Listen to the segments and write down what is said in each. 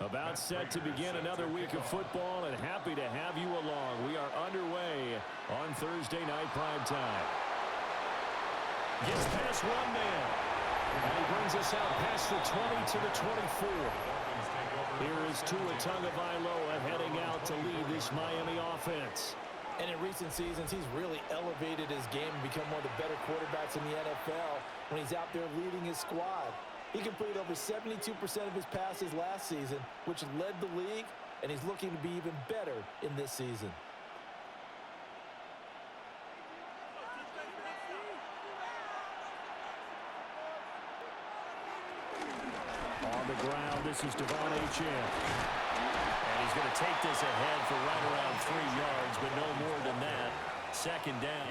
About set to begin another week of football, and happy to have you along. We are underway on Thursday night primetime. Gets past one man, and he brings us out past the 20 to the 24. Here is Tua Tagovailoa heading out to lead this Miami offense. And in recent seasons, he's really elevated his game and become one of the better quarterbacks in the NFL when he's out there leading his squad. He completed over 72% of his passes last season, which led the league, and he's looking to be even better in this season. On the ground, this is Devon Achane. And he's going to take this ahead for right around 3 yards, but no more than that. Second down.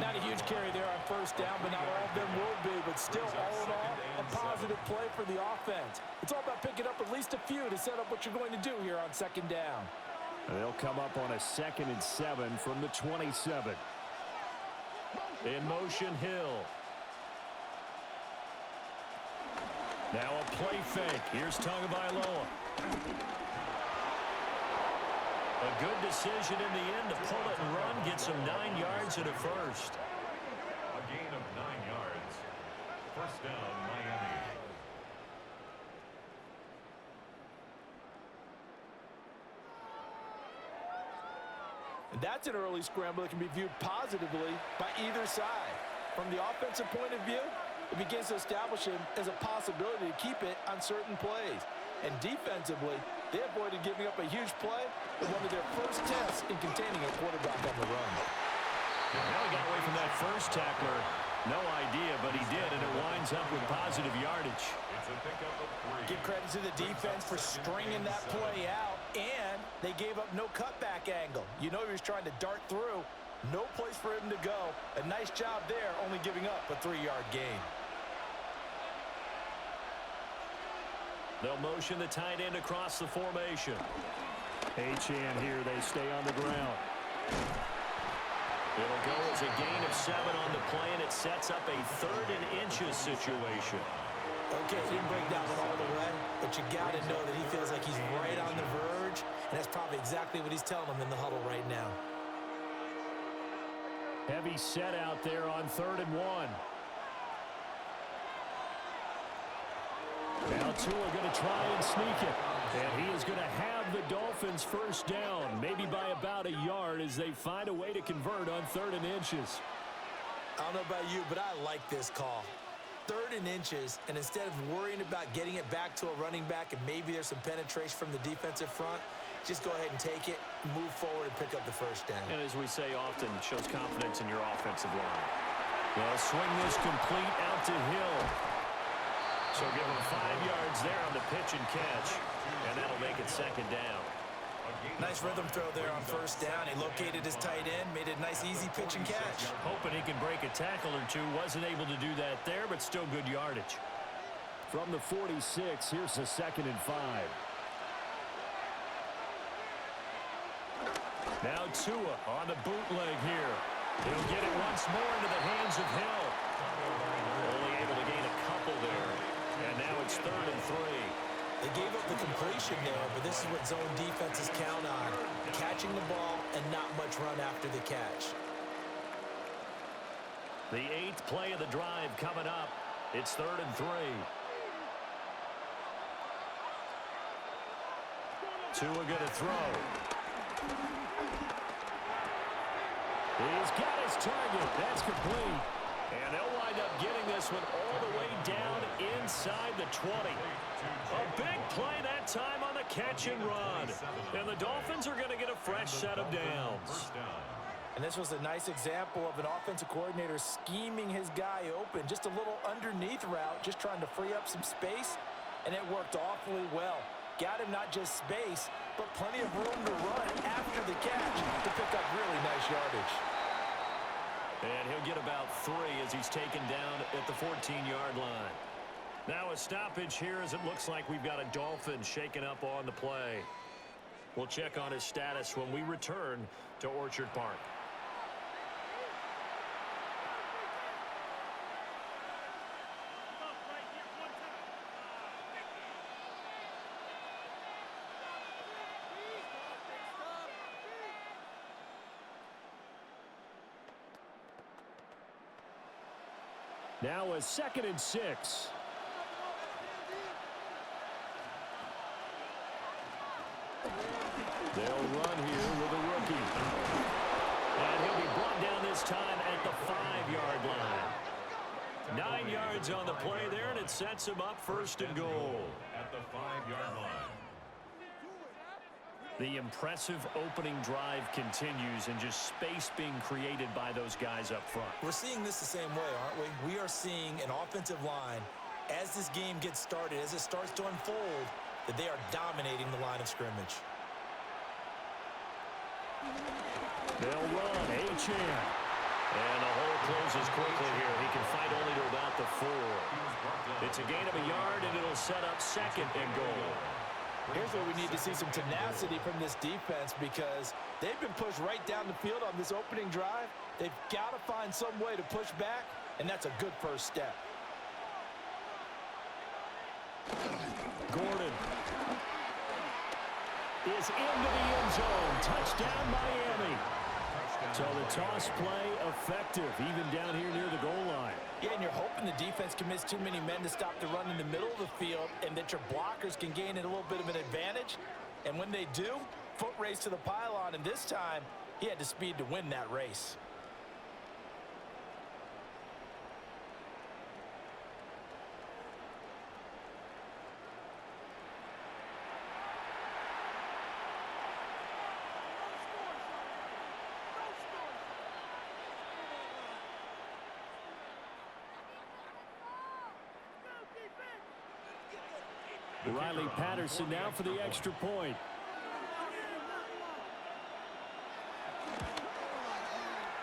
Not a huge carry there on first down, but not all of them will be. But still, all in all, a positive play for the offense. It's all about picking up at least a few to set up what you're going to do here on second down. They'll come up on a 2nd and 7 from the 27. In motion, Hill. Now a play fake. Here's Tagovailoa. A good decision in the end to pull it and run. Gets him 9 yards and a first. A gain of 9 yards. First down, Miami. And that's an early scramble that can be viewed positively by either side. From the offensive point of view, it begins to establish him as a possibility to keep it on certain plays. And defensively, they avoided giving up a huge play in one of their first tests in containing a quarterback on the run. Now he got away from that first tackler. No idea, but he did, and it winds up with positive yardage. It's a pickup of 3. Give credit to the defense for stringing that play out, and they gave up no cutback angle. You know he was trying to dart through. No place for him to go. A nice job there, only giving up a 3-yard gain. They'll motion the tight end across the formation. Achane here. They stay on the ground. It'll go as a gain of 7 on the play, and it sets up a 3rd and inches situation. Okay, he didn't break that one all the way, but you got to know that he feels like he's right on the verge, and that's probably exactly what he's telling them in the huddle right now. Heavy set out there on 3rd and 1. Now Tua going to try and sneak it. And he is going to have the Dolphins first down, maybe by about a yard as they find a way to convert on 3rd and inches. I don't know about you, but I like this call. 3rd and inches, and instead of worrying about getting it back to a running back and maybe there's some penetration from the defensive front, just go ahead and take it, move forward, and pick up the first down. And as we say often, it shows confidence in your offensive line. They'll swing this complete out to Hill. So give him 5 yards there on the pitch and catch, and that'll make it second down. Nice rhythm throw there on first down. He located his tight end, made it a nice, easy pitch and catch. Hoping he can break a tackle or two. Wasn't able to do that there, but still good yardage. From the 46, here's a 2nd and 5. Now Tua on the bootleg here. He'll get it once more into the hands of Hill. Only able to gain a couple there. And now it's 3rd and 3. They gave up the completion there, but this is what zone defenses count on. Catching the ball and not much run after the catch. The 8th play of the drive coming up. It's 3rd and 3. Tua going to throw. He's got his target. That's complete. And they'll wind up getting this one all the way down inside the 20. A big play that time on the catch and run. And the Dolphins are going to get a fresh set of downs. And this was a nice example of an offensive coordinator scheming his guy open. Just a little underneath route, just trying to free up some space. And it worked awfully well. Got him not just space, but plenty of room to run after the catch to pick up really nice yardage. And he'll get about 3 as he's taken down at the 14-yard line. Now a stoppage here as it looks like we've got a Dolphin shaken up on the play. We'll check on his status when we return to Orchard Park. Now a 2nd and 6. They'll run here with a rookie. And he'll be brought down this time at the 5-yard line. 9 yards on the play there, and it sets him up 1st and goal. At the 5-yard line. The impressive opening drive continues, and just space being created by those guys up front. We're seeing this the same way, aren't we? We are seeing an offensive line, as this game gets started, as it starts to unfold, that they are dominating the line of scrimmage. They'll run. Achane. And the hole closes quickly here. He can fight only to about the 4. It's a gain of a yard, and it'll set up 2nd and goal. Here's where we need to see some tenacity from this defense, because they've been pushed right down the field on this opening drive. They've got to find some way to push back, and that's a good first step. Gordon is into the end zone. Touchdown, Miami. So the toss play effective, even down here near the goal line. Yeah, and you're hoping the defense commits too many men to stop the run in the middle of the field, and that your blockers can gain a little bit of an advantage. And when they do, foot race to the pylon, and this time he had the speed to win that race. Riley Patterson now for the extra point.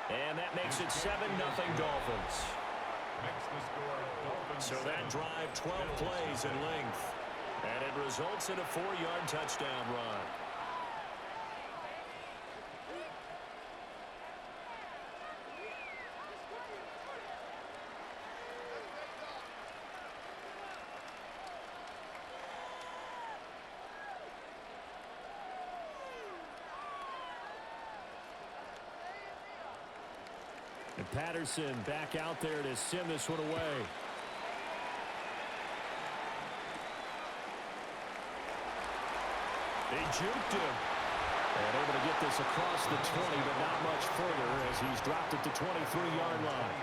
And that makes it 7-0 Dolphins. So that drive, 12 plays in length. And it results in a 4-yard touchdown run. And Patterson back out there to send this one away. They juked him. And able to get this across the 20, but not much further as he's dropped it to 23-yard line.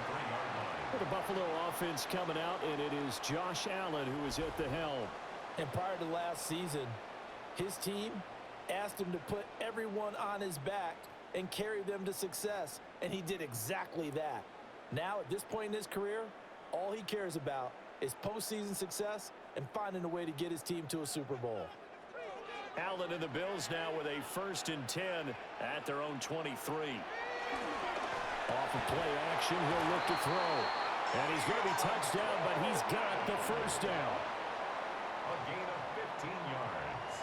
For the Buffalo offense coming out, and it is Josh Allen who is at the helm. And prior to last season, his team asked him to put everyone on his back and carry them to success, and he did exactly that. Now, at this point in his career, all he cares about is postseason success and finding a way to get his team to a Super Bowl. Allen and the Bills now with a 1st and 10 at their own 23. Off of play action, he'll look to throw. And he's going to be touched down, but he's got the first down. A gain of 15 yards.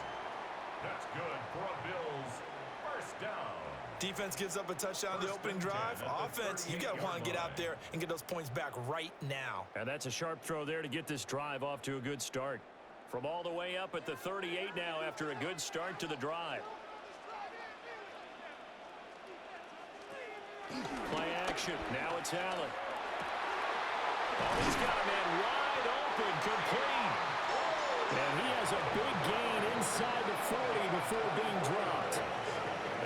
That's good for a Bills first down. Defense gives up a touchdown the opening drive. Offense, you got to want to get out there and get those points back right now. And that's a sharp throw there to get this drive off to a good start. From all the way up at the 38 now after a good start to the drive. Play action. Now it's Allen. Oh, he's got a man wide open, complete. And he has a big gain inside the 40 before being dropped.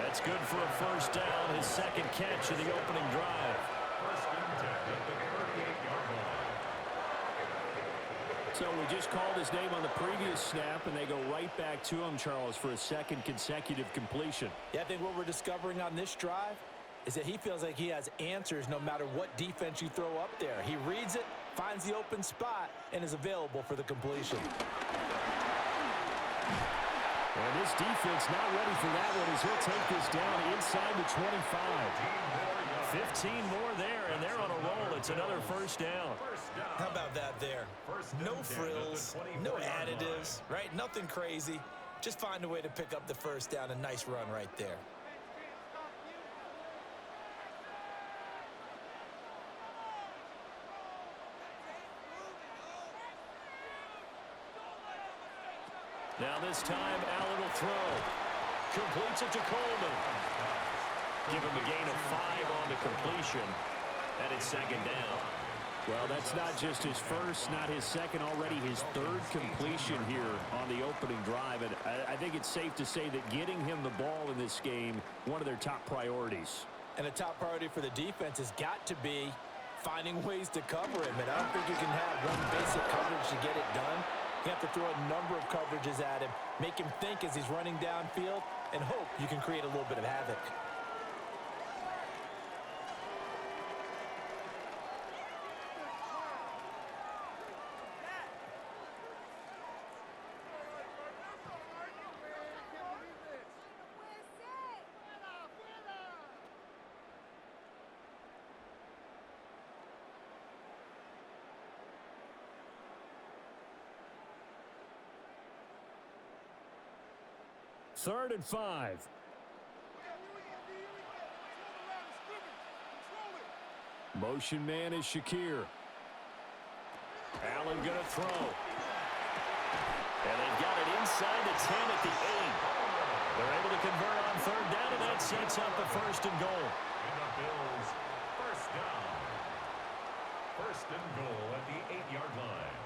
That's good for a first down, his 2nd catch of the opening drive. First and 10 at the 38-yard line. So we just called his name on the previous snap, and they go right back to him, Charles, for a 2nd consecutive completion. Yeah, I think what we're discovering on this drive is that he feels like he has answers no matter what defense you throw up there. He reads it, finds the open spot, and is available for the completion. And this defense not ready for that one as he'll take this down inside the 25. 15 more there, and they're on a roll. It's another first down. How about that there? No frills, no additives, right? Nothing crazy. Just find a way to pick up the first down. A nice run right there. Now this time, Allen will throw. Completes it to Coleman. Give him a gain of 5 on the completion. And it's 2nd down. Well, that's not just his first, not his second, already his third completion here on the opening drive. And I think it's safe to say that getting him the ball in this game, one of their top priorities. And a top priority for the defense has got to be finding ways to cover him. And I don't think you can have one basic coverage to get it done. You have to throw a number of coverages at him, make him think as he's running downfield, and hope you can create a little bit of havoc. Third and 5. Motion man is Shakir. Allen going to throw. And they've got it inside the 10 at the 8. They're able to convert on third down, and that sets up the first and goal. And the Bills, first down. First and goal at the 8-yard line.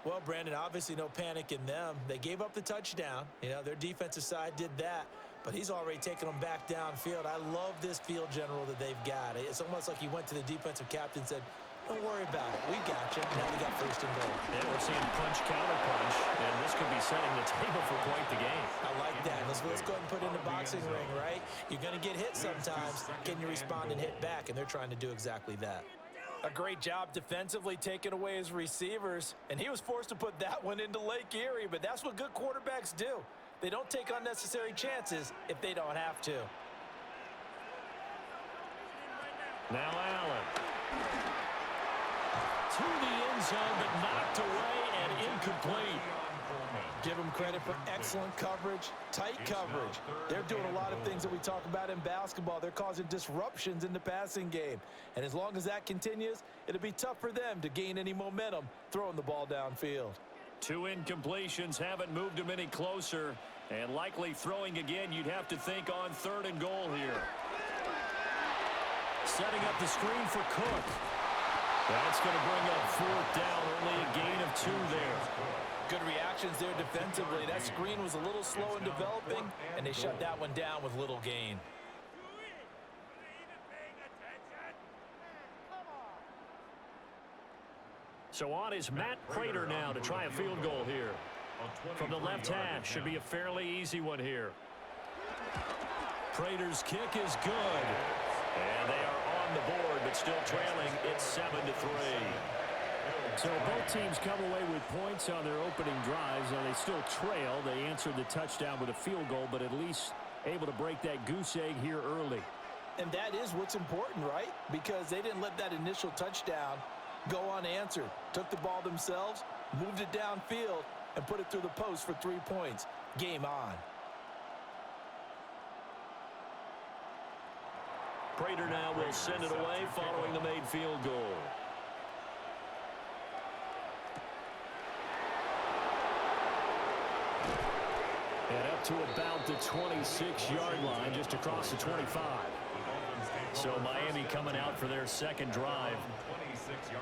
Well, Brandon, obviously no panic in them. They gave up the touchdown. You know, their defensive side did that, but he's already taken them back downfield. I love this field general that they've got. It's almost like he went to the defensive captain and said, don't worry about it. We got you. Now we got first and goal. Yeah, we're seeing punch, counter punch, and this could be setting the table for quite the game. I like that. Let's go ahead and put it in the boxing ring, right? You're going to get hit sometimes. Can you respond and hit back? And they're trying to do exactly that. A great job defensively taking away his receivers, and he was forced to put that one into Lake Erie, but that's what good quarterbacks do. They don't take unnecessary chances if they don't have to. Now Allen. To the end zone, but knocked away and incomplete. Give them credit for excellent coverage, tight coverage. They're doing a lot of things that we talk about in basketball. They're causing disruptions in the passing game. And as long as that continues, it'll be tough for them to gain any momentum throwing the ball downfield. 2 incompletions haven't moved him any closer. And likely throwing again, you'd have to think on third and goal here. Setting up the screen for Cook. That's going to bring up fourth down. Only a gain of 2 there. Good reactions there defensively. That screen was a little slow in developing, and they shut that one down with little gain. So on is Matt Prater now to try a field goal here. From the left hash, should be a fairly easy one here. Prater's kick is good. And they are on the board, but still trailing. It's 7-3. So both teams come away with points on their opening drives. Now they still trail. They answered the touchdown with a field goal, but at least able to break that goose egg here early. And that is what's important, right? Because they didn't let that initial touchdown go unanswered. Took the ball themselves, moved it downfield, and put it through the post for 3 points. Game on. Prater now will send it away following the made field goal. And up to about the 26-yard line, just across the 25. So Miami coming out for their second drive.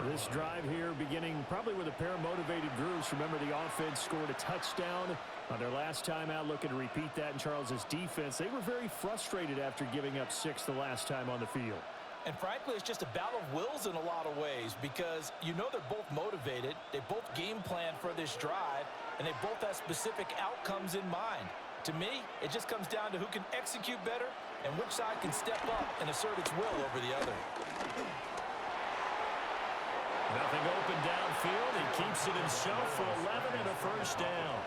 This drive here beginning probably with a pair of motivated groups. Remember, the offense scored a touchdown on their last time out, looking to repeat that in Charles's defense. They were very frustrated after giving up 6 the last time on the field. And frankly, it's just a battle of wills in a lot of ways because you know they're both motivated. They both game plan for this drive, and they both have specific outcomes in mind. To me, it just comes down to who can execute better and which side can step up and assert its will over the other. Nothing open downfield. He keeps it himself for 11 and a first down.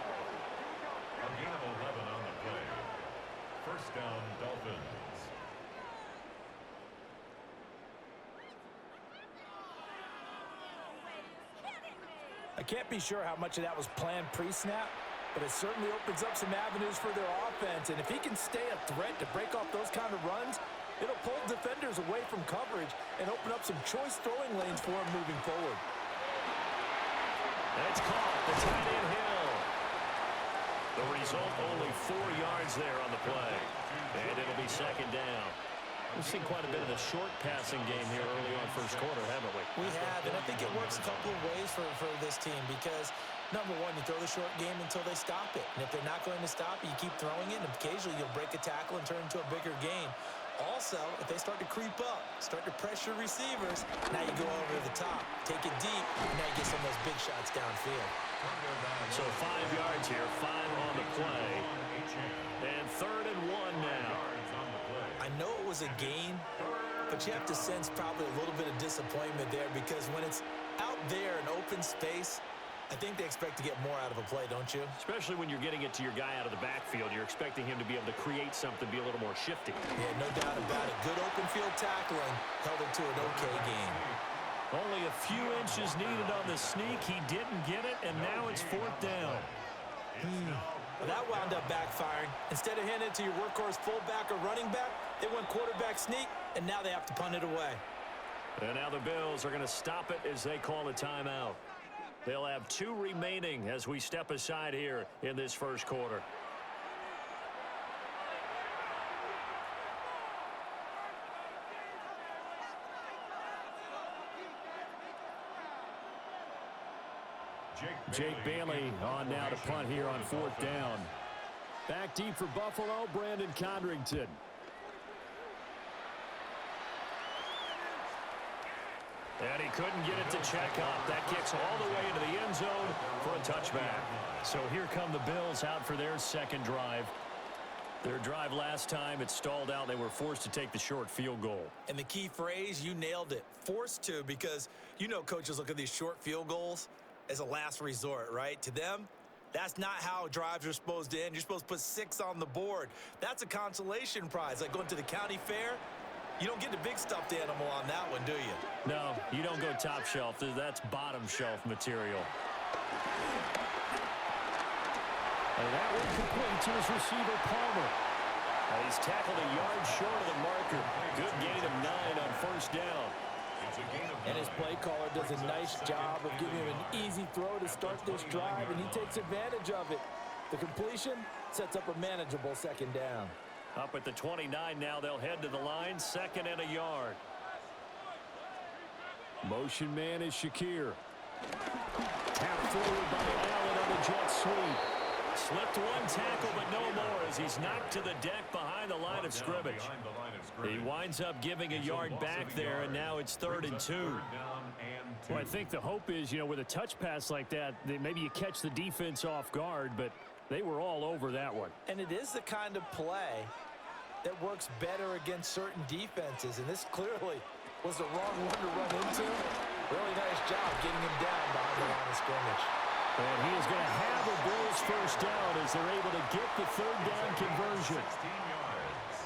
A gain of 11 on the play. First down, Dolphins. I can't be sure how much of that was planned pre-snap, but it certainly opens up some avenues for their offense. And if he can stay a threat to break off those kind of runs, it'll pull defenders away from coverage and open up some choice throwing lanes for him moving forward. And it's caught. The tight end Hill. The result, only 4 yards there on the play. And it'll be second down. We've seen quite a bit of the short passing game here early on first quarter, haven't we? We have, and I think it works a couple of ways for this team because, number one, you throw the short game until they stop it. And if they're not going to stop it, you keep throwing it, and occasionally you'll break a tackle and turn into a bigger gain. Also, if they start to creep up, start to pressure receivers, now you go over the top, take it deep, and now you get some of those big shots downfield. So 5 yards here, 5 on the play. And 3rd and 1 now. I know it was a gain, but you have to sense probably a little bit of disappointment there because when it's out there in open space, I think they expect to get more out of a play, don't you? Especially when you're getting it to your guy out of the backfield. You're expecting him to be able to create something, be a little more shifty. Yeah, no doubt about it. Good open field tackling held it to an okay gain. Only a few inches needed on the sneak. He didn't get it, and now it's 4th down. Well, that wound up backfiring. Instead of handing it to your workhorse fullback or running back, they went quarterback sneak, and now they have to punt it away. And now the Bills are going to stop it as they call a timeout. They'll have 2 remaining as we step aside here in this first quarter. Jake Bailey on now to punt here on 4th down. Back deep for Buffalo, Brandon Condrington. And he couldn't get it to check up. That kicks all the way into the end zone for a touchback. So here come the Bills out for their second drive. Their drive last time, it stalled out. They were forced to take the short field goal. And the key phrase, you nailed it. Forced to, because you know coaches look at these short field goals as a last resort, right? To them, that's not how drives are supposed to end. You're supposed to put 6 on the board. That's a consolation prize, like going to the county fair. You don't get the big stuffed animal on that one, do you? No, you don't go top shelf. That's bottom shelf material. And that one complete to his receiver, Palmer. And he's tackled a yard short of the marker. Good gain of 9 on first down. And his play caller does a nice job of giving him an easy throw to start this drive, and he takes advantage of it. The completion sets up a manageable second down. Up at the 29 now, they'll head to the line, 2nd and a yard. Motion man is Shakir. Tapped forward by Allen on the jet sweep. Slipped one tackle, but no more as he's knocked to the deck behind the line of scrimmage. He winds up giving a yard back there, and now it's 3rd and 2. Well, I think the hope is, with a touch pass like that maybe you catch the defense off guard, but they were all over that one. And it is the kind of play that works better against certain defenses, and this clearly was the wrong one to run into. Really nice job getting him down behind the line of scrimmage. And he is going to have a Bills first down as they're able to get the 3rd down conversion. 16 yards.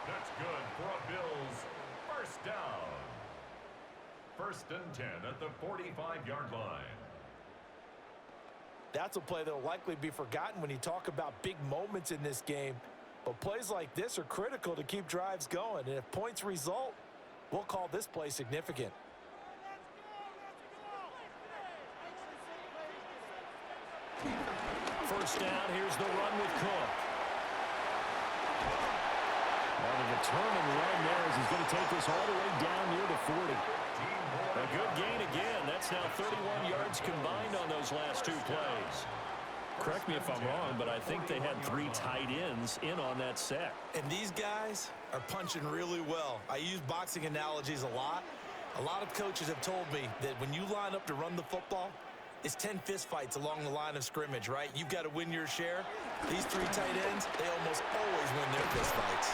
That's good for a Bills first down. 1st and 10 at the 45-yard line. That's a play that will likely be forgotten when you talk about big moments in this game. But plays like this are critical to keep drives going. And if points result, we'll call this play significant. First down, here's the run with Cook. On the return and run there as he's going to take this all the way down near the 40. A good gain again. That's now 31 yards combined on those last 2 plays. Correct me if I'm wrong, but I think they had 3 tight ends in on that set. And these guys are punching really well. I use boxing analogies a lot. A lot of coaches have told me that when you line up to run the football, it's 10 fistfights along the line of scrimmage, right? You've got to win your share. These 3 tight ends, they almost always win their fistfights.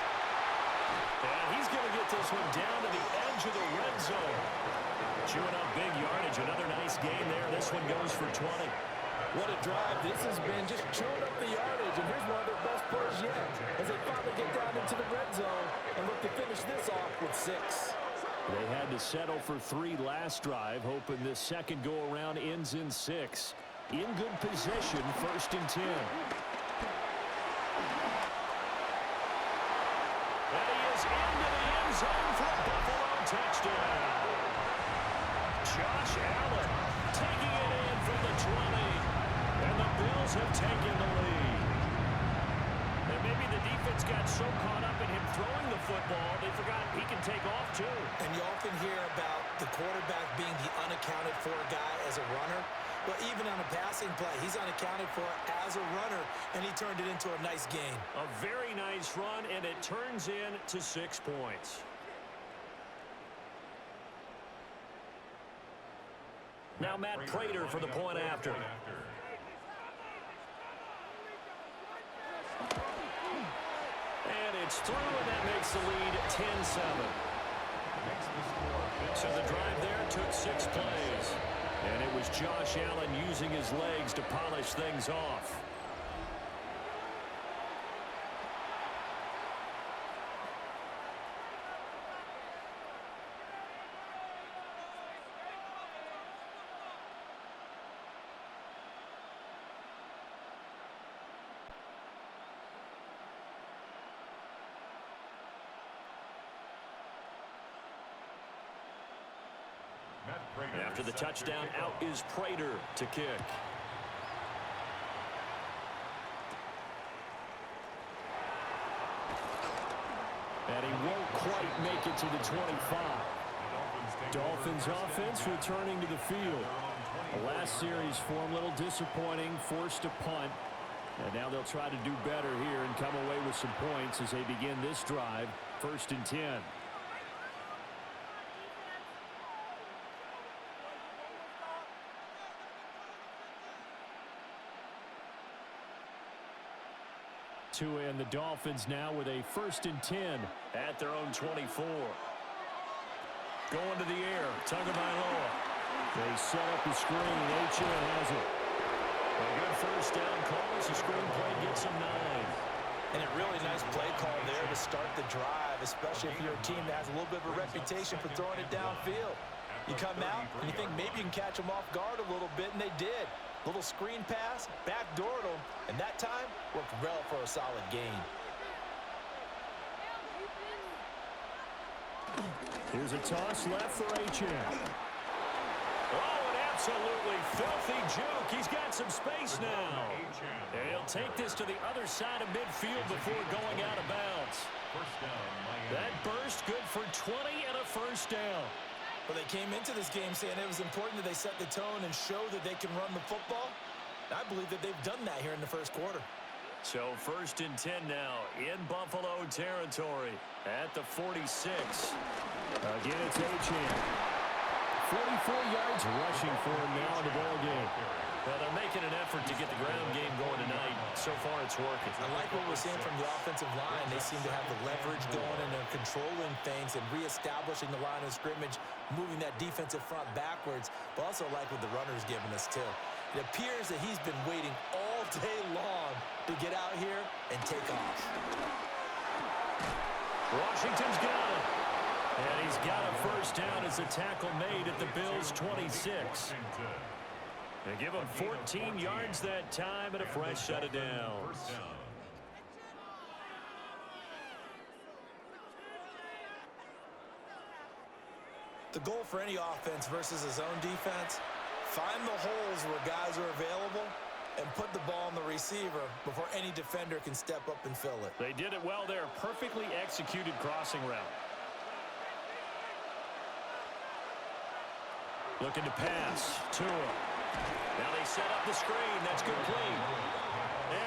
And he's going to get this one down to the edge of the red zone. Chewing up big yardage. Another nice gain there. This one goes for 20. What a drive this has been, just chewing up the yardage. And here's one of their best plays yet as they finally get down into the red zone and look to finish this off with 6. They had to settle for 3 last drive, hoping this second go-around ends in 6. In good position, 1st and 10. And he is into the end zone for a Buffalo touchdown. Josh Allen taking it in from the 20. And And the Bills have taken the lead. And maybe the defense got so caught up in him throwing the football, they forgot he can take off too. And you often hear about the quarterback being the unaccounted for guy as a runner. But even on a passing play, he's unaccounted for as a runner, and he turned it into a nice gain. A very nice run, and it turns into 6 points. Now Matt Prater for the point after. And it's through, and that makes the lead 10-7. So the drive there took 6 plays. And it was Josh Allen using his legs to polish things off. After the touchdown, out is Prater to kick. And he won't quite make it to the 25. Dolphins offense returning to the field. The last series for him, a little disappointing, forced a punt. And now they'll try to do better here and come away with some points as they begin this drive, 1st and 10. And the Dolphins now with a 1st and 10 at their own 24. Going to the air, Tagovailoa. They set up the screen. H.N. has it. A good first down call as the screen play gets him 9. And a really nice play call there to start the drive, especially if you're a team that has a little bit of a reputation for throwing it downfield. You come out and you think maybe you can catch them off guard a little bit, and they did. Little screen pass, backdoored him, and that time worked well for a solid gain. Here's a toss left for H.N. Oh, an absolutely filthy juke. He's got some space now. And he'll take this to the other side of midfield before going out of bounds. That burst good for 20 and a first down. Well, they came into this game saying it was important that they set the tone and show that they can run the football. And I believe that they've done that here in the first quarter. So 1st and 10 now in Buffalo territory at the 46. Again, it's H.N. 44 yards rushing for him now in the ball game. Well, they're making an effort to get the ground game going tonight. So far, it's working. I like what we're seeing from the offensive line. They seem to have the leverage going, and they're controlling things and reestablishing the line of scrimmage, moving that defensive front backwards, but also like what the runner's giving us, too. It appears that he's been waiting all day long to get out here and take off. Washington's got it. And he's got a first down as the tackle made at the Bills' 26. They give him 14 yards that time and a fresh set of downs. The goal for any offense versus his own defense, find the holes where guys are available and put the ball on the receiver before any defender can step up and fill it. They did it well there. Perfectly executed crossing route. Looking to pass. Tua. Now they set up the screen. That's complete.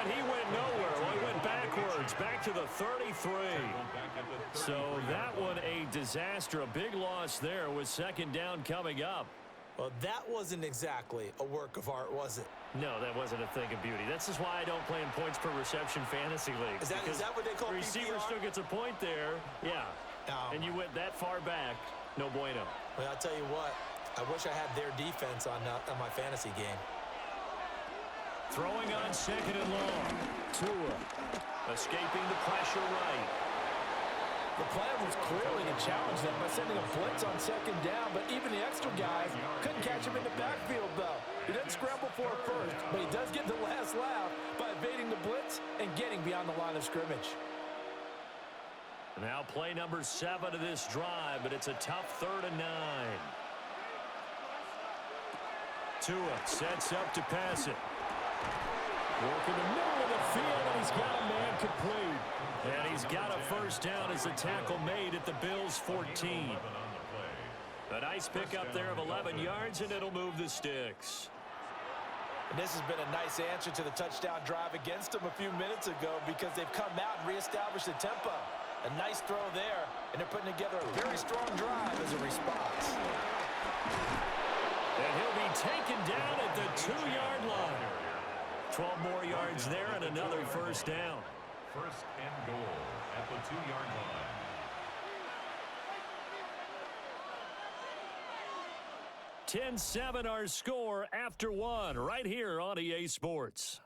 And he went nowhere. Well, he went backwards. Back to the 33. So that one a disaster. A big loss there with 2nd down coming up. Well, that wasn't exactly a work of art, was it? No, that wasn't a thing of beauty. This is why I don't play in points per reception fantasy leagues. Is that what they call receiver PPR? still gets a point there. Yeah. And you went that far back. No bueno. Well, I'll tell you what. I wish I had their defense on my fantasy game. Throwing on 2nd and long. Tua escaping the pressure right. The plan was clearly to challenge them by sending a blitz on 2nd down, but even the extra guys couldn't catch him in the backfield, though. He doesn't scramble for it first, but he does get the last laugh by evading the blitz and getting beyond the line of scrimmage. Now play number 7 of this drive, but it's a tough 3rd and 9. Tua sets up to pass it. Working the middle of the field, and he's got a man complete. And he's got a first down as the tackle made at the Bills' 14. A nice pickup there of 11 yards, and it'll move the sticks. And this has been a nice answer to the touchdown drive against them a few minutes ago because they've come out and reestablished the tempo. A nice throw there, and they're putting together a very strong drive as a response. And he'll be taken down at the 2-yard line. 12 more yards there and another first down. First and goal at the 2-yard line. (10-7) our score after one right here on EA Sports.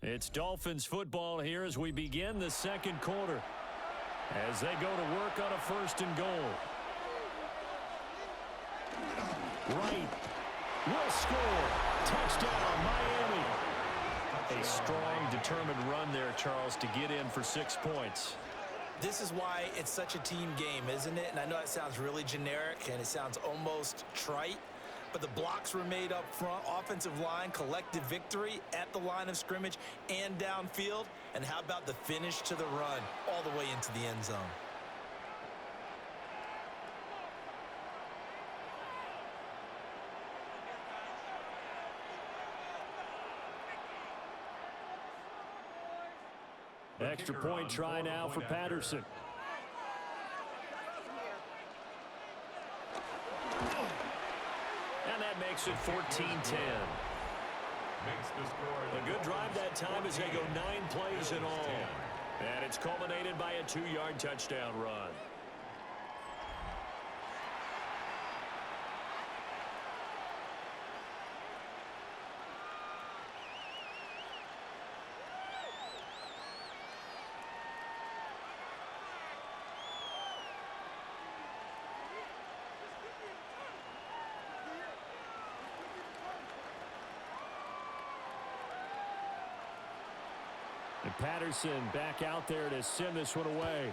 It's Dolphins football here as we begin the second quarter. As they go to work on a first and goal. Right. Will score. Touchdown, Miami. A strong, determined run there, Charles, to get in for 6 points. This is why it's such a team game, isn't it? And I know it sounds really generic and it sounds almost trite, but the blocks were made up front. Offensive line, collective victory at the line of scrimmage and downfield. And how about the finish to the run all the way into the end zone? Extra point try now for Patterson. And that makes it 14-10. A good drive that time as they go 9 plays in all. And it's culminated by a 2-yard touchdown run. And Patterson back out there to send this one away.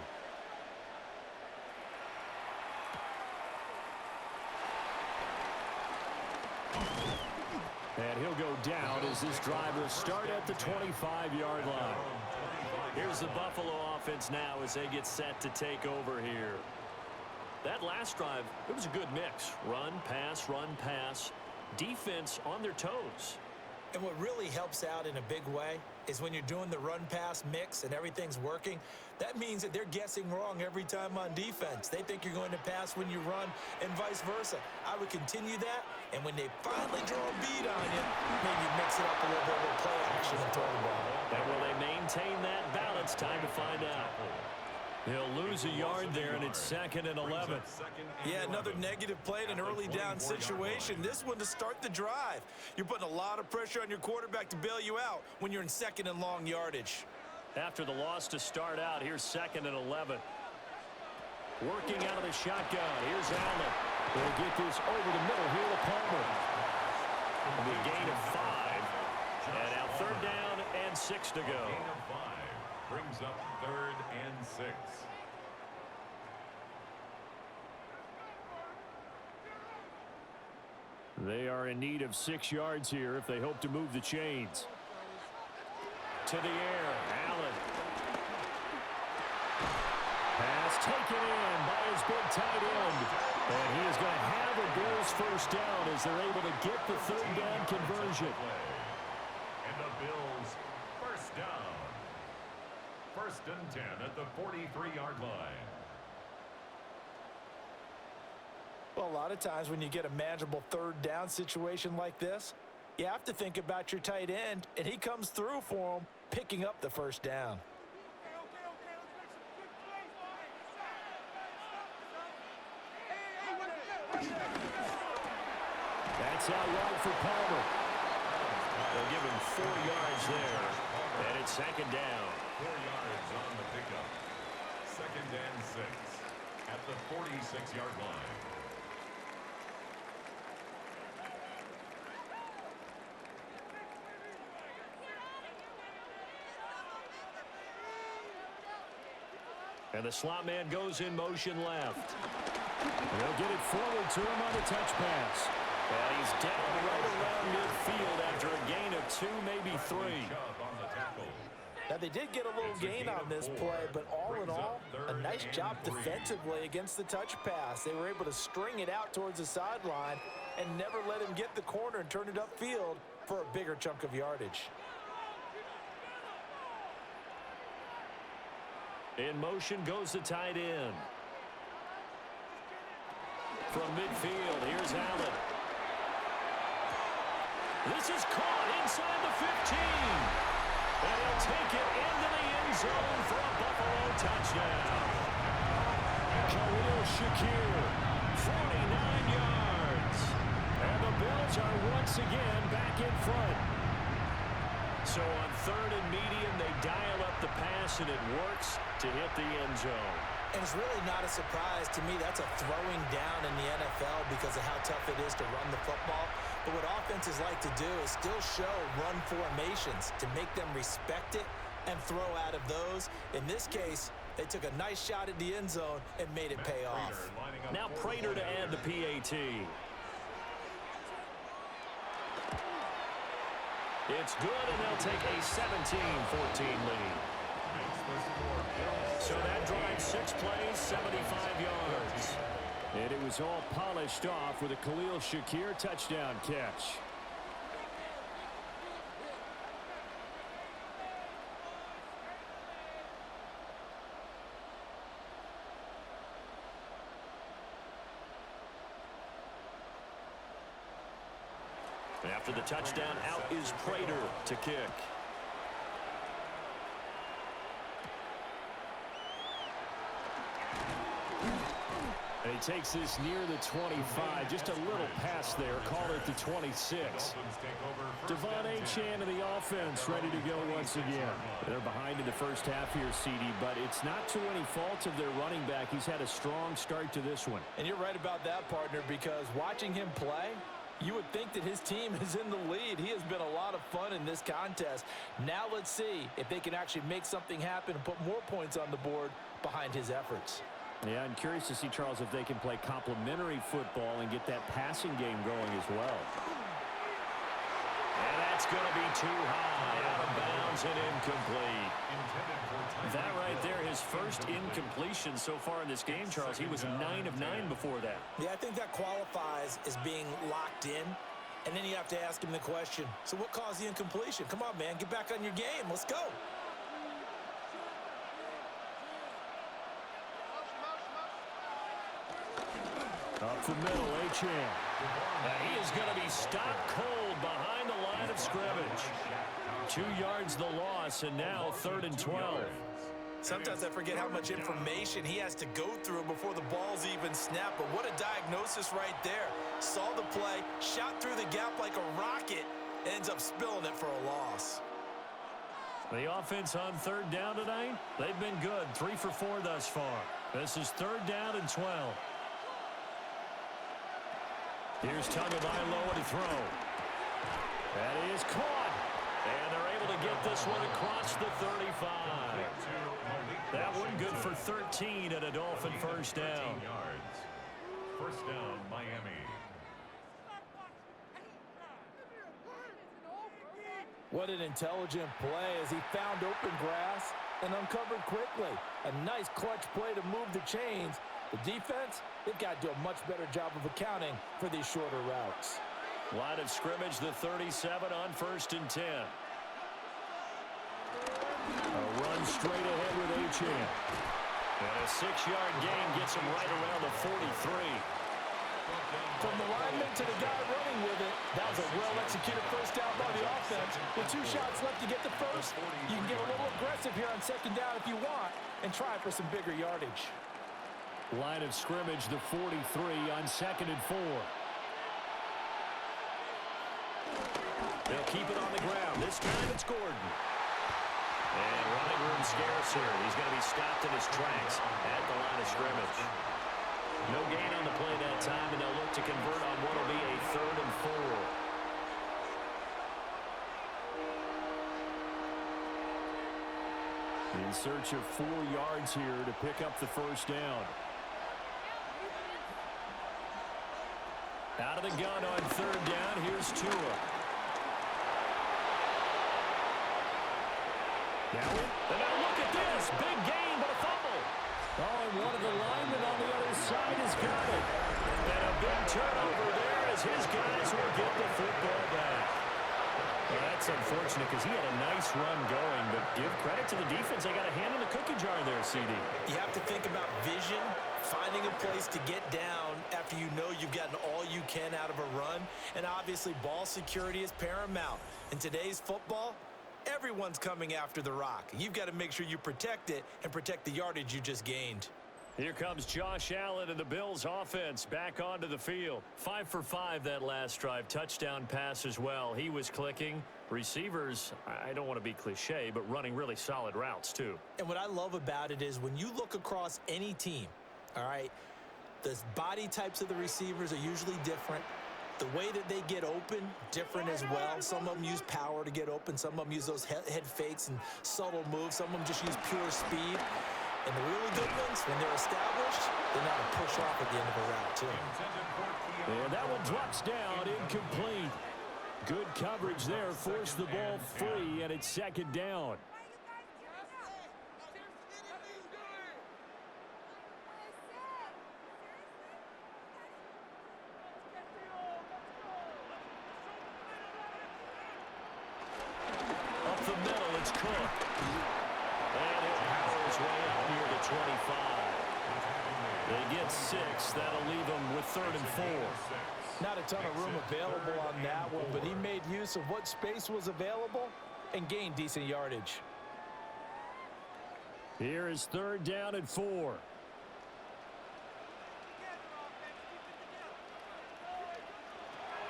And he'll go down as this drive will start at the 25-yard line. Here's the Buffalo offense now as they get set to take over here. That last drive, it was a good mix. Run, pass, defense on their toes. And what really helps out in a big way is when you're doing the run-pass mix and everything's working, that means that they're guessing wrong every time on defense. They think you're going to pass when you run and vice versa. I would continue that, and when they finally draw a bead on you, maybe mix it up a little bit with play action and throw the ball. And will they maintain that balance? Time to find out. He'll lose a yard there, and it's 2nd and 11. Yeah, another negative play in an early down situation. This one to start the drive. You're putting a lot of pressure on your quarterback to bail you out when you're in 2nd and long yardage. After the loss to start out, here's 2nd and 11. Working out of the shotgun. Here's Allen. They'll get this over the middle here to Palmer. The gain of 5. And now 3rd down and 6 to go. Brings up 3rd and 6. They are in need of 6 yards here if they hope to move the chains. To the air, Allen. Pass taken in by his big tight end. And he is going to have a Bills first down as they're able to get the 3rd down conversion. And the Bills first down. 1st and 10 at the 43-yard line. Well, a lot of times when you get a manageable 3rd down situation like this, you have to think about your tight end, and he comes through for him, picking up the first down. That's out wide for Palmer. They'll give him 4 yards there, and it's 2nd down. 4 yards on the pickup. 2nd and 6 at the 46-yard line. And the slot man goes in motion left. They'll get it forward to him on the touch pass. And he's down right around midfield after a gain of 2, maybe 3. Now, they did get a little gain on this play, but all in all, a nice job defensively against the touch pass. They were able to string it out towards the sideline and never let him get the corner and turn it upfield for a bigger chunk of yardage. In motion goes the tight end. From midfield, here's Allen. This is caught inside the 15. And he'll take it into the end zone for a Buffalo touchdown. Khalil Shakir, 49 yards. And the Bills are once again back in front. So on 3rd and medium, they dial up the pass, and it works to hit the end zone. And it's really not a surprise to me. That's a throwing down in the NFL because of how tough it is to run the football. But what offenses like to do is still show run formations to make them respect it and throw out of those. In this case, they took a nice shot at the end zone and made it pay off. Now Prater to add the PAT. It's good, and they'll take a 17-14 lead. So that drive, 6 plays, 75 yards. And it was all polished off with a Khalil Shakir touchdown catch. After the touchdown, out is Prater to kick. And he takes this near the 25. Just a little pass there. Call it the 26. Devon Achane of the offense ready to go once again. They're behind in the first half here, CD, but it's not to any fault of their running back. He's had a strong start to this one. And you're right about that, partner, because watching him play, you would think that his team is in the lead. He has been a lot of fun in this contest. Now let's see if they can actually make something happen and put more points on the board behind his efforts. Yeah, I'm curious to see, Charles, if they can play complementary football and get that passing game going as well. And that's going to be too high, out of bounds and incomplete. That right there, his first incompletion so far in this game, Charles. He was 9 of 9 before that. Yeah, I think that qualifies as being locked in. And then you have to ask him the question, so what caused the incompletion? Come on, man, get back on your game. Let's go. Up the middle, Achane. He is going to be stopped cold behind the line of scrimmage. 2 yards the loss, and now 3rd and 12. Sometimes I forget how much information he has to go through before the ball's even snapped, but what a diagnosis right there. Saw the play, shot through the gap like a rocket, ends up spilling it for a loss. The offense on 3rd down tonight, they've been good. 3 for 4 thus far. This is 3rd down and 12. Here's Tagovailoa to throw. That is caught. And they're able to get this one across the 35. That one good for 13 and a Dolphin first down. First down, Miami. What an intelligent play as he found open grass and uncovered quickly. A nice clutch play to move the chains. The defense, they've got to do a much better job of accounting for these shorter routes. Line of scrimmage, the 37 on 1st and 10. A run straight ahead with Achane. And a 6-yard gain gets him right around the 43. From the lineman to the guy running with it, that was a well-executed first down by the offense. With 2 shots left to get the first, you can get a little aggressive here on 2nd down if you want and try for some bigger yardage. Line of scrimmage, the 43 on 2nd and 4. They'll keep it on the ground. This time it's Gordon. And running room scarce here. He's going to be stopped in his tracks at the line of scrimmage. No gain on the play that time, and they'll look to convert on what will be a 3rd and 4. In search of 4 yards here to pick up the first down. Out of the gun on third down. Here's Tua. And now look at this. Big gain, but a fumble. Oh, and one of the linemen on the other side has got it. And a big turnover there as his guys will get the football back. Well, that's unfortunate because he had a nice run going, but give credit to the defense. They got a hand in the cookie jar there, CD. You have to think about vision, finding a place to get down after you know you've gotten all you can out of a run, and obviously ball security is paramount. In today's football, everyone's coming after the rock. You've got to make sure you protect it and protect the yardage you just gained. Here comes Josh Allen and the Bills offense back onto the field. 5 for 5 that last drive. Touchdown pass as well. He was clicking. Receivers, I don't want to be cliche, but running really solid routes too. And what I love about it is when you look across any team, all right, the body types of the receivers are usually different. The way that they get open, different as well. Some of them use power to get open. Some of them use those head fakes and subtle moves. Some of them just use pure speed. And the really good ones, when they're established, they know how to push off at the end of a route, too. And that one drops down, incomplete. Good coverage there, forced the ball free, and it's second down. Up the middle, it's Cook. And it powers way out near the 25. They get 6. That'll leave them with 3rd and 4. Not a ton of room available on that one, but he made use of what space was available and gained decent yardage. Here is 3rd down and 4.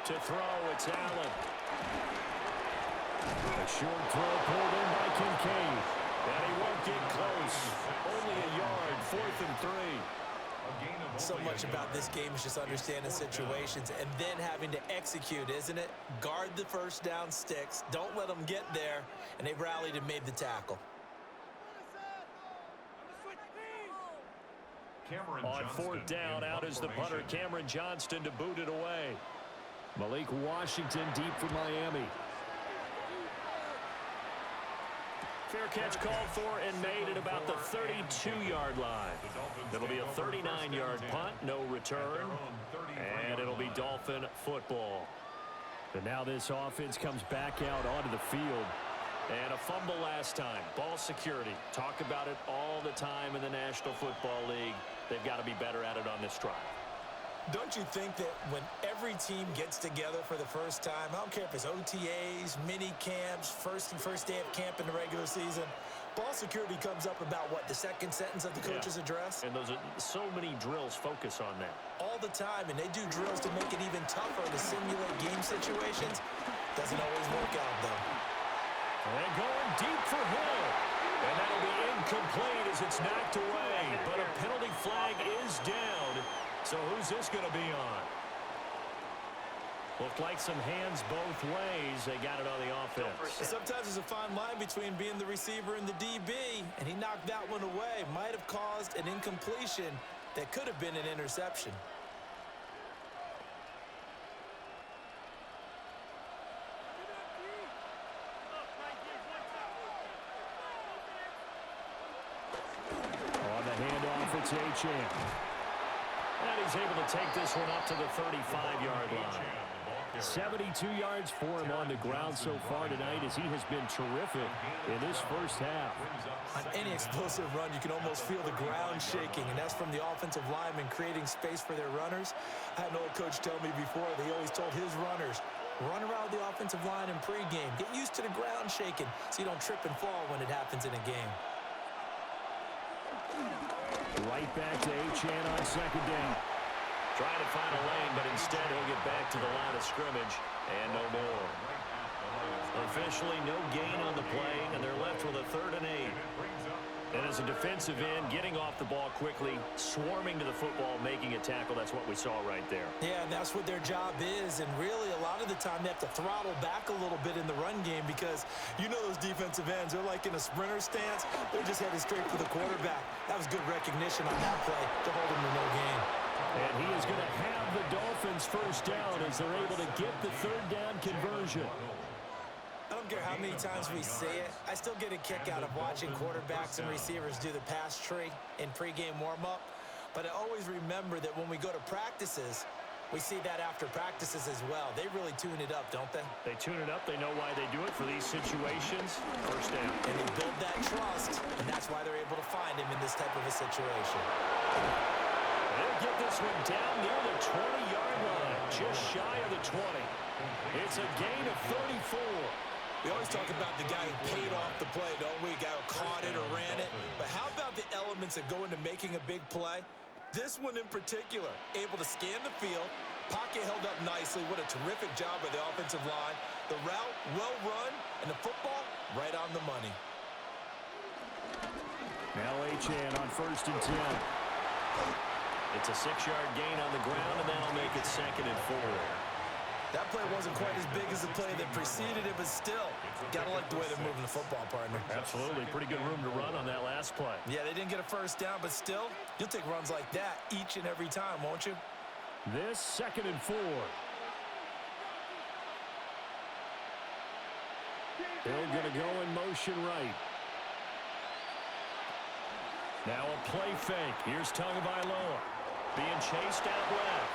To throw, it's Allen. A short throw pulled in by Kincaid. And he won't get close. Only a yard, 4th and 3. So much about this game is just understanding situations and then having to execute, isn't it? Guard the first down sticks. Don't let them get there. And they rallied and made the tackle. On 4th down, out is the punter, Cameron Johnston, to boot it away. Malik Washington deep for Miami. Fair catch called for and made at about the 32-yard line. It'll be a 39-yard punt, no return, and it'll be Dolphin football. And now this offense comes back out onto the field. And a fumble last time. Ball security. Talk about it all the time in the National Football League. They've got to be better at it on this drive. Don't you think that when every team gets together for the first time, I don't care if it's OTAs, mini camps, first day of camp in the regular season, ball security comes up about what, the second sentence of the coach's address? And those are so many drills focus on that. All the time, and they do drills to make it even tougher to simulate game situations. Doesn't always work out, though. And going deep for Hill. And that'll be incomplete as it's knocked away. But a penalty flag is down. So who's this going to be on? Looked like some hands both ways. They got it on the offense. Sometimes there's a fine line between being the receiver and the DB, and he knocked that one away. Might have caused an incompletion that could have been an interception. On the handoff, it's Achane. And he's able to take this one up to the 35-yard line. 72 yards for him on the ground so far tonight as he has been terrific in this first half. On any explosive run, you can almost feel the ground shaking, and that's from the offensive linemen creating space for their runners. I had an old coach tell me before, they always told his runners, run around the offensive line in pregame. Get used to the ground shaking so you don't trip and fall when it happens in a game. Right back to Achane on second down. Trying to find a lane, but instead he'll get back to the line of scrimmage and no more. Officially no gain on the play, and they're left with a 3rd and 8. And as a defensive end, getting off the ball quickly, swarming to the football, making a tackle, that's what we saw right there. Yeah, and that's what their job is. And really, a lot of the time, they have to throttle back a little bit in the run game because you know those defensive ends, they're like in a sprinter stance. They're just headed straight for the quarterback. That was good recognition on that play to hold him to no gain. And he is going to have the Dolphins first down as they're able to get the third down conversion. I don't care how many times we say it, I still get a kick out of watching quarterbacks and receivers do the pass tree in pregame warm-up. But I always remember that when we go to practices, we see that after practices as well. They really tune it up, don't they? They tune it up. They know why they do it for these situations. First down. And they build that trust, and that's why they're able to find him in this type of a situation. They'll get this one down near the 20-yard line, just shy of the 20. It's a gain of 34. We always talk about the guy who paid off the play, don't we? Guy who caught it or ran it. But how about the elements that go into making a big play? This one in particular, able to scan the field, pocket held up nicely. What a terrific job by the offensive line. The route, well run, and the football, right on the money. Now Achane on 1st and 10. It's a 6-yard gain on the ground, and that'll make it 2nd and 4. That play wasn't quite as big as the play that preceded it, but still, gotta like the way they're moving the football, partner. Absolutely. Pretty good room to run on that last play. Yeah, they didn't get a first down, but still, you'll take runs like that each and every time, won't you? This 2nd and 4. They're going to go in motion right. Now a play fake. Here's Tagovailoa being chased out left.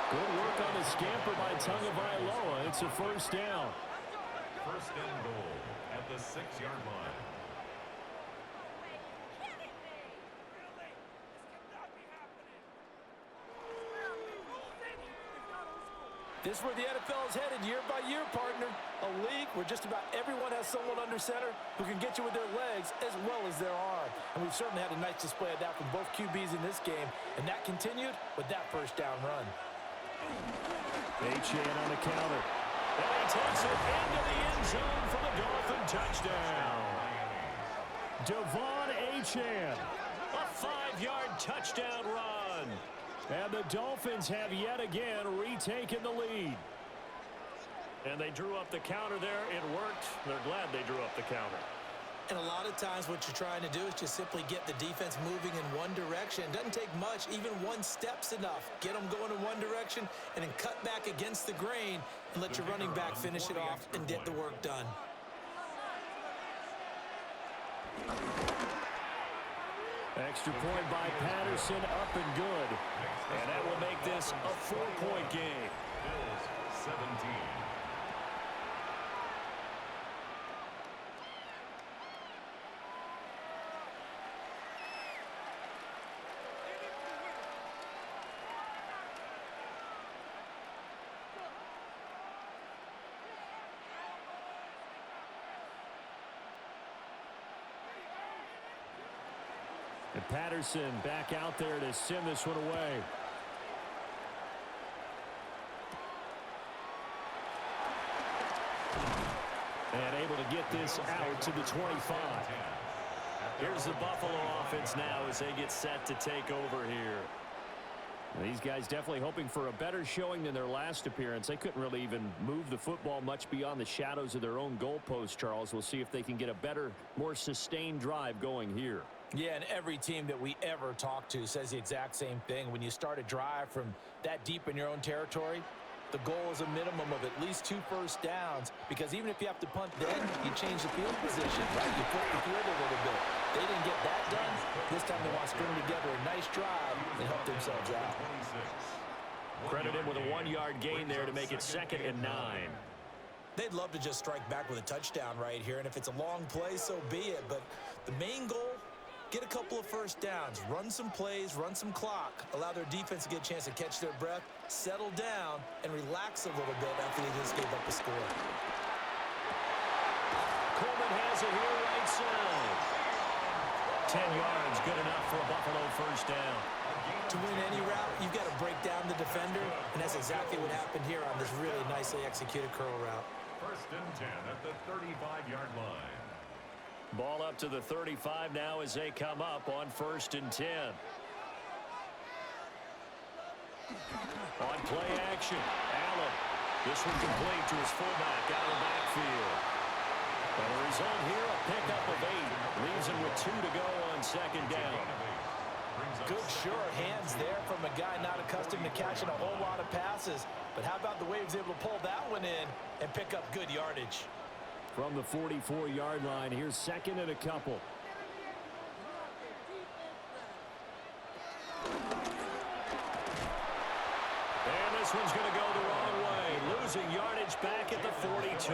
Good work on the scamper by Tagovailoa. It's a first down. First and goal at the 6-yard line. This is where the NFL is headed year by year, partner. A league where just about everyone has someone under center who can get you with their legs as well as their arm. And we've certainly had a nice display of that from both QBs in this game. And that continued with that first down run. Achane on the counter. And he takes it into the end zone for the Dolphin touchdown. Devon Achane. A 5-yard touchdown run. And the Dolphins have yet again retaken the lead. And they drew up the counter there. It worked. They're glad they drew up the counter. And a lot of times what you're trying to do is just simply get the defense moving in one direction. It doesn't take much. Even one step's enough. Get them going in one direction and then cut back against the grain and let your running back finish it off and get the work done. Extra point by Patterson, up and good. And that will make this a 4-point game. Bills 17. And Patterson back out there to send this one away. And able to get this out to the 25. Here's the Buffalo offense now as they get set to take over here. These guys definitely hoping for a better showing than their last appearance. They couldn't really even move the football much beyond the shadows of their own goalpost, Charles. We'll see if they can get a better, more sustained drive going here. Yeah, and every team that we ever talk to says the exact same thing. When you start a drive from that deep in your own territory, the goal is a minimum of at least 2 first downs, because even if you have to punt then, you change the field position, right? You flip the field a little bit. They didn't get that done. This time they want to string together a nice drive and help themselves out. Credit him with a 1-yard gain there to make it 2nd and 9. They'd love to just strike back with a touchdown right here, and if it's a long play, so be it. But the main goal, get a couple of first downs, run some plays, run some clock, allow their defense to get a chance to catch their breath, settle down, and relax a little bit after they just gave up a score. Coleman has it here right side. 10 yards, good enough for a Buffalo first down. To win any route, you've got to break down the defender, and that's exactly what happened here on this really nicely executed curl route. First and 10 at the 35-yard line. Ball up to the 35 now as they come up on 1st and 10. On play action, Allen. This one complete to his fullback out of the backfield. And the result here, a pickup of 8. Leaves him with 2 to go on 2nd down. Good, sure hands there from a guy not accustomed to catching a whole lot of passes. But how about the way he was able to pull that one in and pick up good yardage? From the 44-yard line, here's 2nd and a couple. And this one's going to go the wrong way. Losing yardage back at the 42.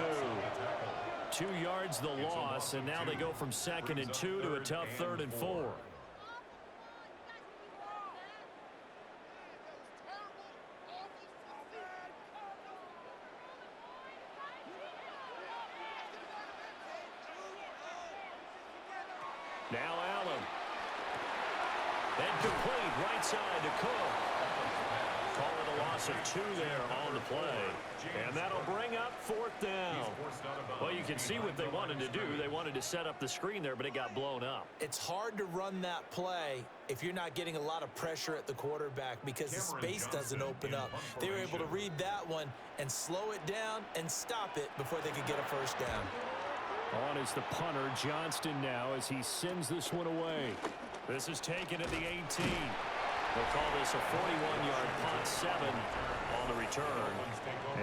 2 yards the loss, and now they go from 2nd and 2 to a tough 3rd and 4. Now Allen. And complete right side to Cook. Call it a loss of 2 there on the play. And that'll bring up 4th down. Well, you can see what they wanted to do. They wanted to set up the screen there, but it got blown up. It's hard to run that play if you're not getting a lot of pressure at the quarterback because the space doesn't open up. They were able to read that one and slow it down and stop it before they could get a 1st down. On is the punter, Johnston, now as he sends this one away. This is taken at the 18. They'll call this a 41-yard punt, 7 on the return.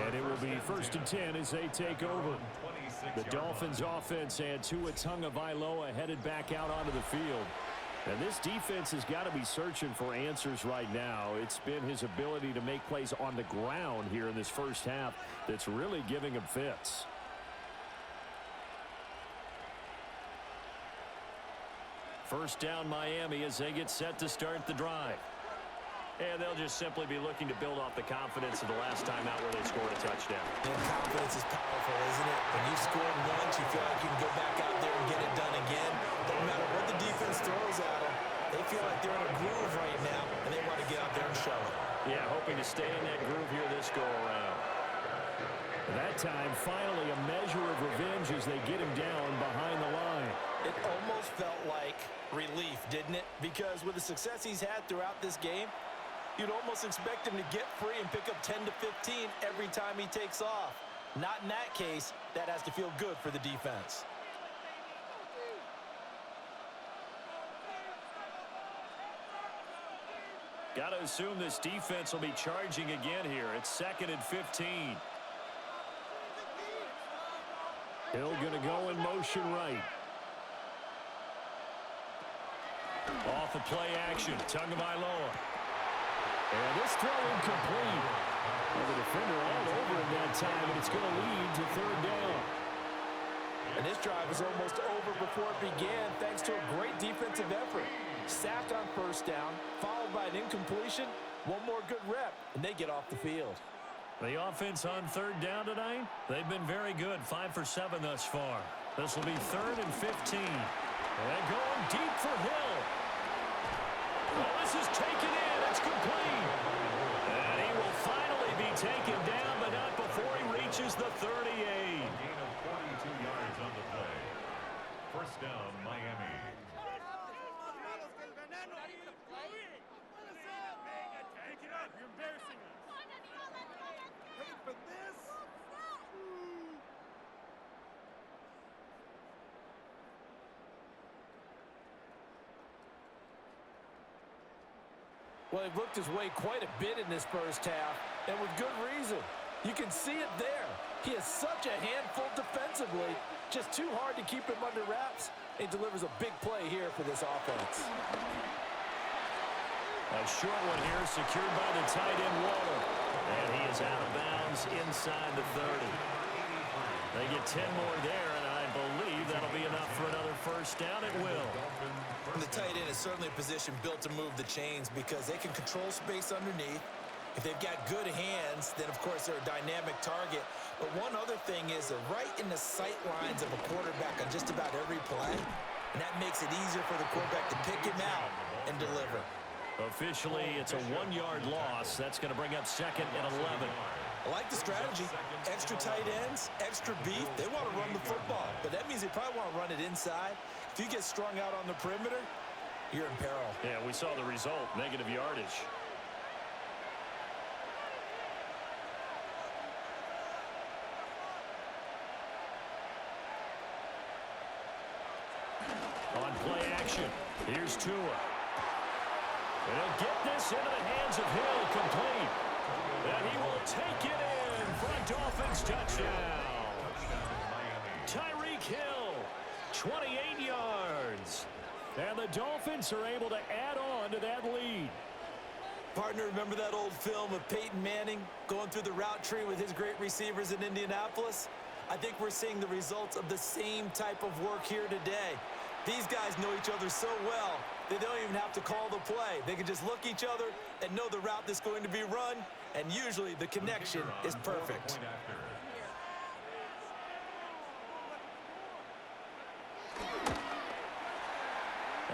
And it will be 1st and 10 as they take over. The Dolphins offense and Tua Tagovailoa headed back out onto the field. And this defense has got to be searching for answers right now. It's been his ability to make plays on the ground here in this first half that's really giving him fits. First down Miami as they get set to start the drive. And they'll just simply be looking to build off the confidence of the last time out where they scored a touchdown. And confidence is powerful, isn't it? When you've scored once, you feel like you can go back out there and get it done again. Doesn't matter what the defense throws at them. They feel like they're in a groove right now, and they want to get out there and show it. Yeah, hoping to stay in that groove here this go-around. That time, finally, a measure of revenge as they get him down behind the line. It almost felt like relief, didn't it? Because with the success he's had throughout this game, you'd almost expect him to get free and pick up 10 to 15 every time he takes off. Not in that case. That has to feel good for the defense. Got to assume this defense will be charging again here. It's 2nd and 15. Hill going to go in motion right. Off the play action, Tagovailoa. And this throw incomplete. Well, the defender all over him that time, and it's going to lead to 3rd down. And this drive was almost over before it began thanks to a great defensive effort. Sacked on 1st down, followed by an incompletion. One more good rep, and they get off the field. The offense on 3rd down tonight, they've been very good, 5 for 7 thus far. This will be 3rd and 15. And going deep for Hill. Well, this is taken in. It's complete. And he will finally be taken down, but not before he reaches the 38. Gain of 42 yards on the play. 1st down, Miami. Well, he looked his way quite a bit in this first half, and with good reason. You can see it there. He is such a handful defensively. Just too hard to keep him under wraps. He delivers a big play here for this offense. A short one here, secured by the tight end Waller. And he is out of bounds inside the 30. They get 10 more there, and I believe that'll be enough for another 1st down. It will. And the tight end is certainly a position built to move the chains because they can control space underneath. If they've got good hands, then, of course, they're a dynamic target. But one other thing is they're right in the sight lines of a quarterback on just about every play. And that makes it easier for the quarterback to pick him out and deliver. Officially, it's a 1-yard loss. That's going to bring up 2nd and 11. I like the strategy. Extra tight ends, extra beef. They want to run the football. But that means means they probably want to run it inside. If you get strung out on the perimeter, you're in peril. Yeah, we saw the result, negative yardage. On play action, here's Tua. And he'll get this into the hands of Hill, complete. And he will take it in for a Dolphins touchdown. Tyreek Hill, 28 yards. And the Dolphins are able to add on to that lead. Partner, remember that old film of Peyton Manning going through the route tree with his great receivers in Indianapolis? I think we're seeing the results of the same type of work here today. These guys know each other so well, they don't even have to call the play. They can just look each other and know the route that's going to be run, and usually the connection is perfect.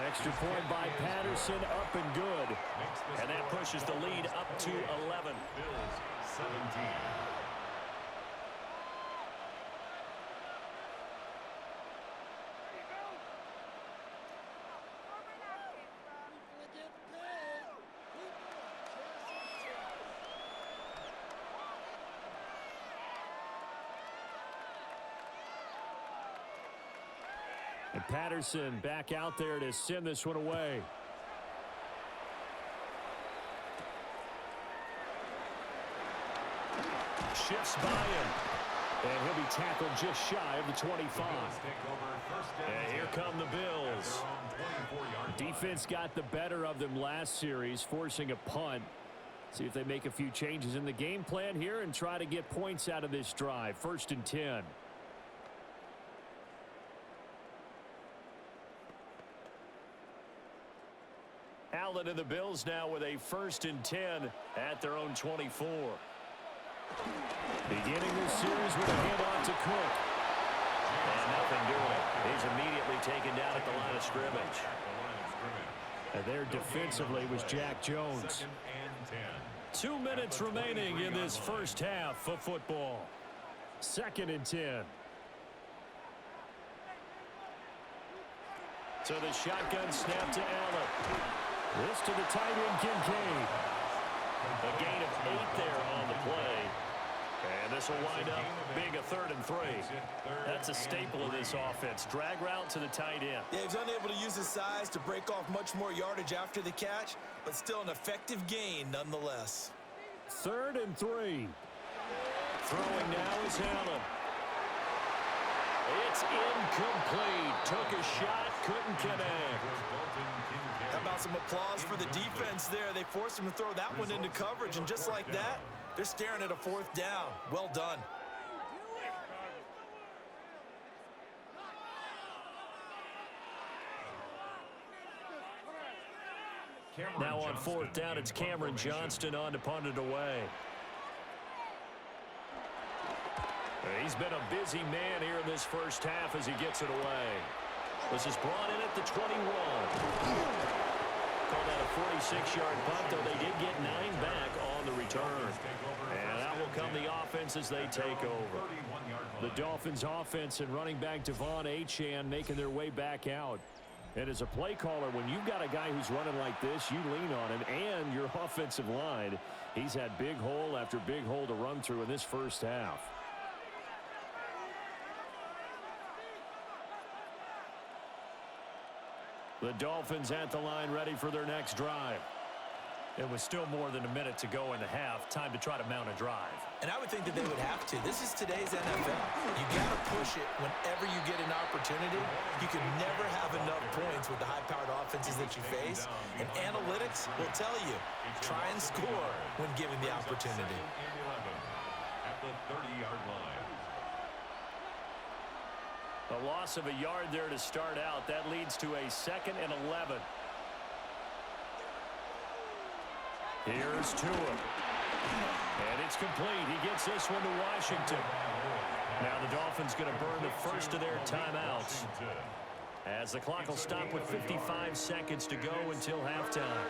Extra point by Patterson, up and good. And that pushes the lead up to 11. Bills 17. And Patterson back out there to send this one away. Shifts by him. And he'll be tackled just shy of the 25. And here come the Bills. Defense got the better of them last series, forcing a punt. See if they make a few changes in the game plan here and try to get points out of this drive. 1st and 10. Allen and the Bills now with a 1st and 10 at their own 24. Beginning this series with a handoff to Cook. And nothing doing. He's immediately taken down at the line of scrimmage. And there defensively was Jack Jones. 2 minutes remaining in this first half of football. 2nd and 10. So the shotgun snap to Allen. This to the tight end, Kincaid. A gain of 8 there on the play. And this will wind up being a 3rd and 3. That's a staple of this offense. Drag route to the tight end. Yeah, he was unable to use his size to break off much more yardage after the catch, but still an effective gain nonetheless. 3rd and 3. Throwing now is Allen. It's incomplete. Took a shot, couldn't connect. How about some applause for the defense there? They forced him to throw that one into coverage, and just like that, they're staring at a 4th down. Well done. Now on 4th down, it's Cameron Johnston on to punt it away. He's been a busy man here in this first half as he gets it away. This is brought in at the 21. Called that a 46-yard punt, though they did get 9 back on the return. And out will come the offense as they take over. The Dolphins offense and running back Devon Achane making their way back out. And as a play caller, when you've got a guy who's running like this, you lean on him and your offensive line. He's had big hole after big hole to run through in this first half. The Dolphins at the line ready for their next drive. It was still more than a minute to go in the half. Time to try to mount a drive. And I would think that they would have to. This is today's NFL. You got to push it whenever you get an opportunity. You can never have enough points with the high-powered offenses that you face. And analytics will tell you, try and score when given the opportunity. At the 30-yard line. A loss of a yard there to start out. That leads to a 2nd and 11. Here's Tua. And it's complete. He gets this one to Washington. Now the Dolphins going to burn the first of their timeouts, as the clock will stop with 55 seconds to go until halftime.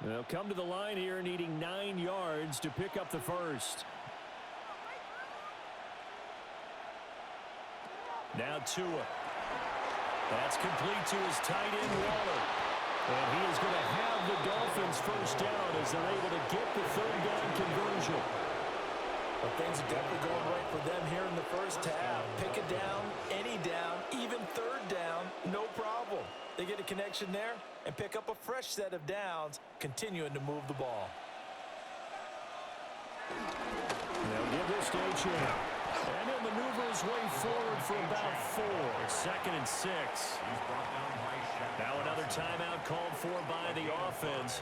They'll come to the line here needing 9 yards to pick up the first. Now Tua. That's complete to his tight end, Waller. And he is going to have the Dolphins first down as they're able to get the third down conversion. Well, things are definitely going right for them here in the first half. Pick a down, any down, even third down, no problem. They get a connection there and pick up a fresh set of downs, continuing to move the ball. They'll give this to H.M. And he'll maneuver his way forward for about 4. 2nd and 6. Now another timeout called for by the offense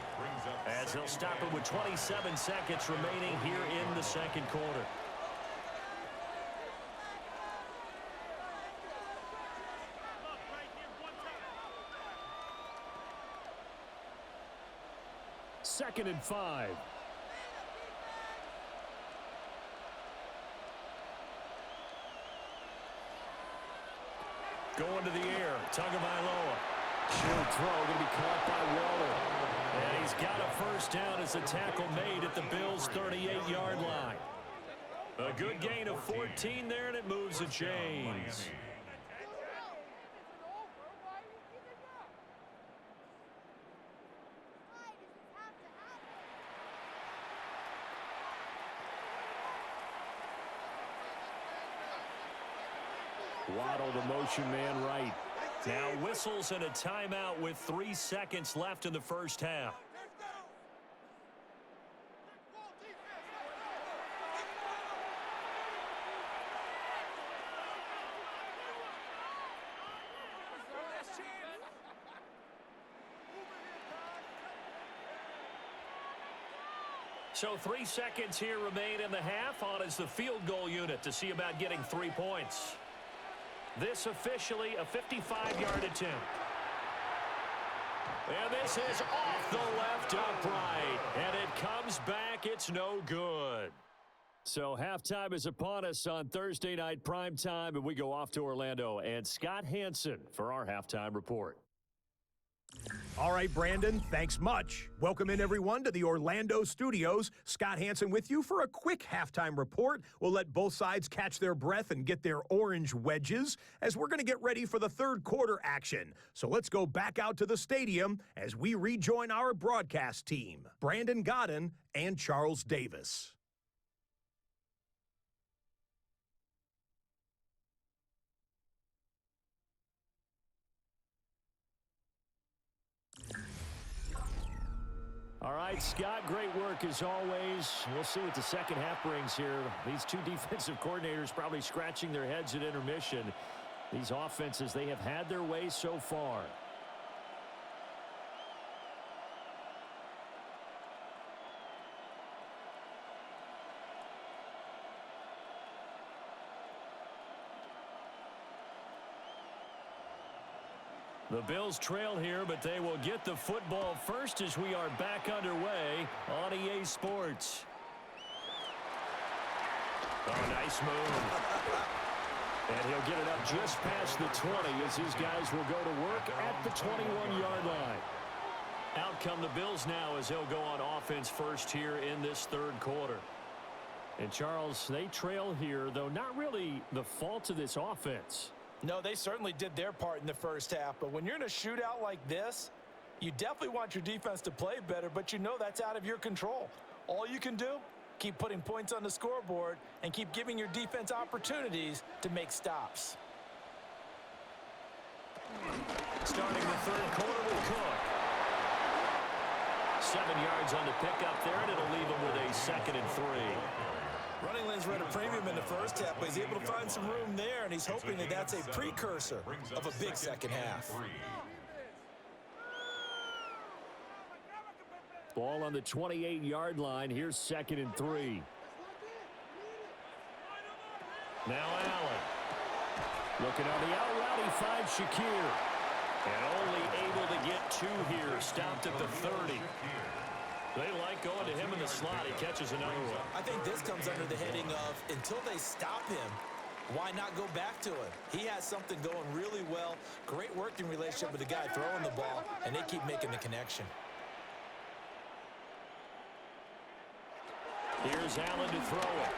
as they'll stop it with 27 seconds remaining here in the second quarter. Second and 5. Going to the air. Tagovailoa. Shoot throw. Going to be caught by Waller. And he's got a first down as the tackle made at the Bills' 38-yard line. A good gain of 14 there, and it moves the chains. Waddle, the motion man right. Now whistles and a timeout with 3 seconds left in the first half. So 3 seconds here remain in the half. On is the field goal unit to see about getting 3 points. This officially a 55-yard attempt. And this is off the left upright. And it comes back. It's no good. So halftime is upon us on Thursday night primetime, and we go off to Orlando. And Scott Hansen for our halftime report. All right, Brandon, thanks much. Welcome in, everyone, to the Orlando studios. Scott Hansen with you for a quick halftime report. We'll let both sides catch their breath and get their orange wedges as we're going to get ready for the third quarter action. So let's go back out to the stadium as we rejoin our broadcast team, Brandon Godden and Charles Davis. All right, Scott, great work as always. We'll see what the second half brings here. These two defensive coordinators probably scratching their heads at intermission. These offenses, they have had their way so far. The Bills trail here, but they will get the football first as we are back underway on EA Sports. Oh, nice move. And he'll get it up just past the 20 as his guys will go to work at the 21-yard line. Out come the Bills now as they'll go on offense first here in this third quarter. And Charles, they trail here, though not really the fault of this offense. No, they certainly did their part in the first half, but when you're in a shootout like this, you definitely want your defense to play better, but you know that's out of your control. All you can do, keep putting points on the scoreboard and keep giving your defense opportunities to make stops. Starting the third quarter with Cook. 7 yards on the pickup there, and it'll leave him with a 2nd and 3. Running lanes were at a premium in the first half, but he's able to find some room there, and he's hoping that that's a precursor of a big second half. Ball on the 28-yard line. Here's 2nd and 3. Now Allen. Looking on the out route, he finds Shakir. And only able to get 2 here. Stopped at the 30. They like going to him in the slot. He catches another one. I think this comes under the heading of until they stop him, why not go back to him? He has something going really well. Great working relationship with the guy throwing the ball, and they keep making the connection. Here's Allen to throw it.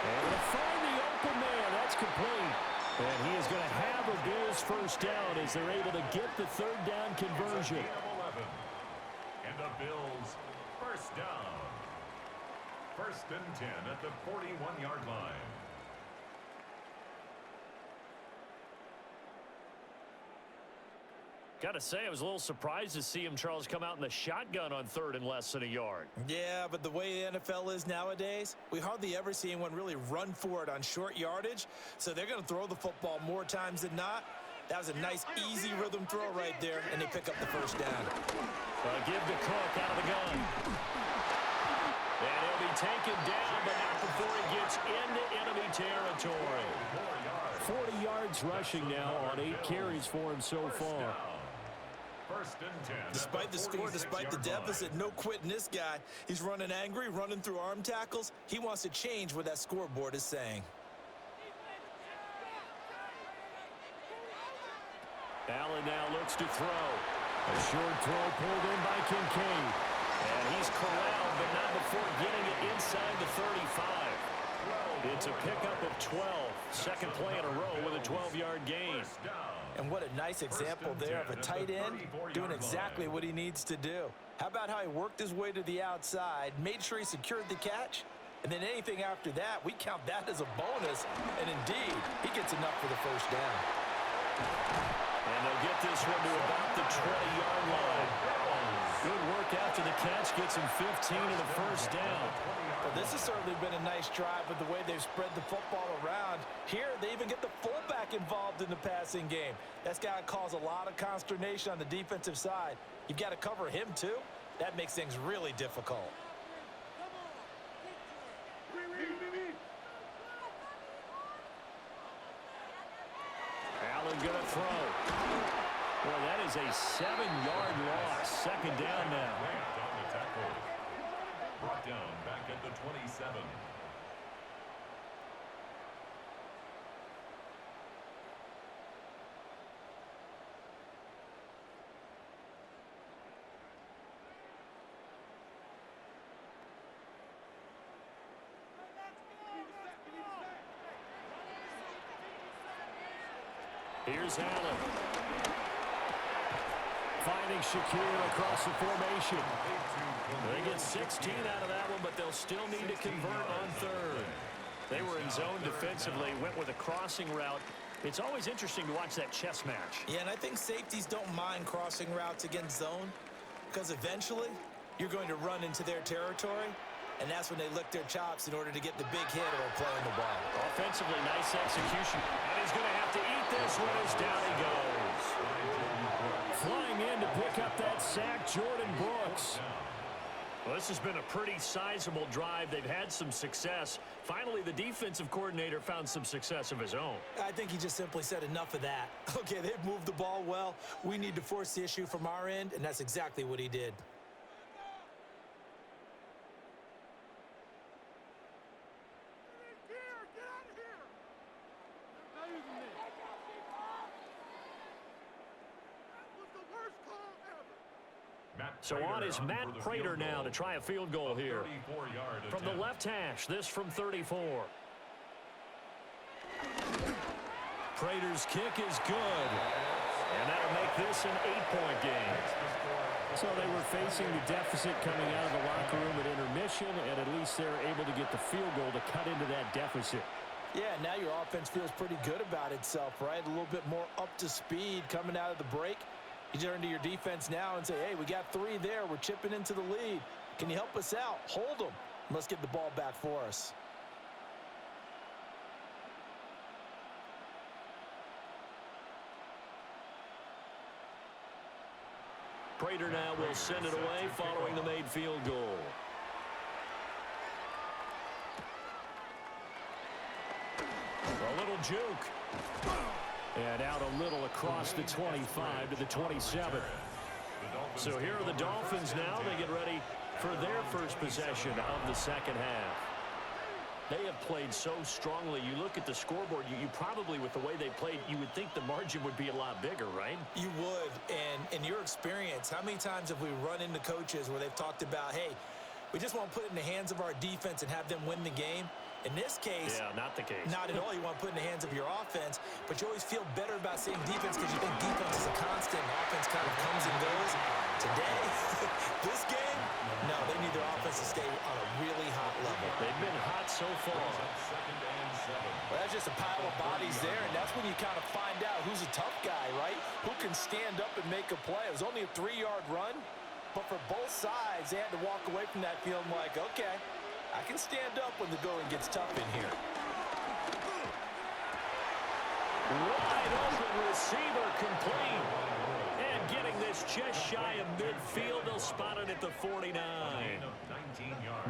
And to find the open man. That's complete. And he is going to have a Bills first down as they're able to get the third down conversion. And the Bills first down. 1st and 10 at the 41-yard line. Got to say, I was a little surprised to see him, Charles, come out in the shotgun on 3rd and less than a yard. Yeah, but the way the NFL is nowadays, we hardly ever see anyone really run for it on short yardage. So they're going to throw the football more times than not. That was a nice, easy rhythm throw right there, and they pick up the first down. Give to Cook out of the gun. And he'll be taken down, but not before he gets into enemy territory. 40 yards rushing now on 8 carries for him so far. 1st and 10. Despite the score, despite the deficit, no quitting this guy. He's running angry, running through arm tackles. He wants to change what that scoreboard is saying. Allen now looks to throw. A short throw pulled in by Kincaid. And he's corralled, but not before getting it inside the 35. It's a pickup of 12. Second play in a row with a 12-yard gain. And what a nice example there of a tight end doing exactly what he needs to do. How about how he worked his way to the outside, made sure he secured the catch, and then anything after that, we count that as a bonus. And indeed, he gets enough for the first down. And they'll get this one to about the 20-yard line. Good work after the catch, gets him 15 and a first down. Well, this has certainly been a nice drive with the way they've spread the football around. Here, they even get the fullback involved in the passing game. That's got to cause a lot of consternation on the defensive side. You've got to cover him, too. That makes things really difficult. Allen going to throw. Well, that is a 7-yard loss. Second down now. Brought down back at the 27. Here's Allen. Finding Shakir across the formation. They get 16 out of that one, but they'll still need to convert on 3rd. They were in zone defensively, went with a crossing route. It's always interesting to watch that chess match. Yeah, and I think safeties don't mind crossing routes against zone because eventually you're going to run into their territory, and that's when they lick their chops in order to get the big hit or play on the ball. Offensively, nice execution. And he's going to have to eat this one as down he goes. Flying in to pick up that sack, Jordan Brooks. Well, this has been a pretty sizable drive. They've had some success. Finally, the defensive coordinator found some success of his own. I think he just simply said enough of that. Okay, they've moved the ball well. We need to force the issue from our end, and that's exactly what he did. So on is Matt Prater now to try a field goal here. From the left hash, this from 34. Prater's kick is good. And that'll make this an 8-point game. So they were facing the deficit coming out of the locker room at intermission, and at least they're able to get the field goal to cut into that deficit. Yeah, now your offense feels pretty good about itself, right? A little bit more up to speed coming out of the break. You turn to your defense now and say, hey, we got 3 there. We're chipping into the lead. Can you help us out? Hold them. Let's get the ball back for us. Prater now will send it away following the made field goal. A little juke. And out a little across the 25 to the 27. So here are the Dolphins now. They get ready for their first possession of the second half. They have played so strongly. You look at the scoreboard, you probably, with the way they played, you would think the margin would be a lot bigger, right? You would. And in your experience, how many times have we run into coaches where they've talked about, hey, We just want to put it in the hands of our defense and have them win the game. In this case, yeah, not the case. Not at all. You want to put it in the hands of your offense, but you always feel better about saying defense because you think defense is a constant and offense kind of comes and goes. Today, this game, no, they need their offense to stay on a really hot level. They've been hot so far. Well, that's just a pile of bodies there, and that's when you kind of find out who's a tough guy, right? Who can stand up and make a play. It was only a 3-yard run, but for both sides, they had to walk away from that feeling like, okay, I can stand up when the going gets tough in here. Wide open receiver complete. And getting this just shy of midfield, they'll spot it at the 49.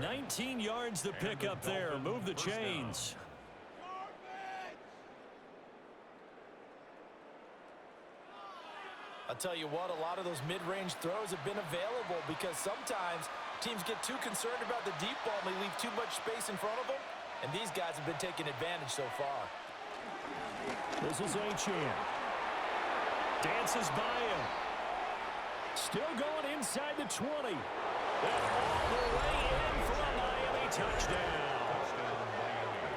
19 yards the pickup there. Move the chains. I'll tell you what, a lot of those mid-range throws have been available because sometimes teams get too concerned about the deep ball and they leave too much space in front of them, and these guys have been taking advantage so far. This is Achane. Dances by him. Still going inside the 20. And all the way in for a Miami touchdown.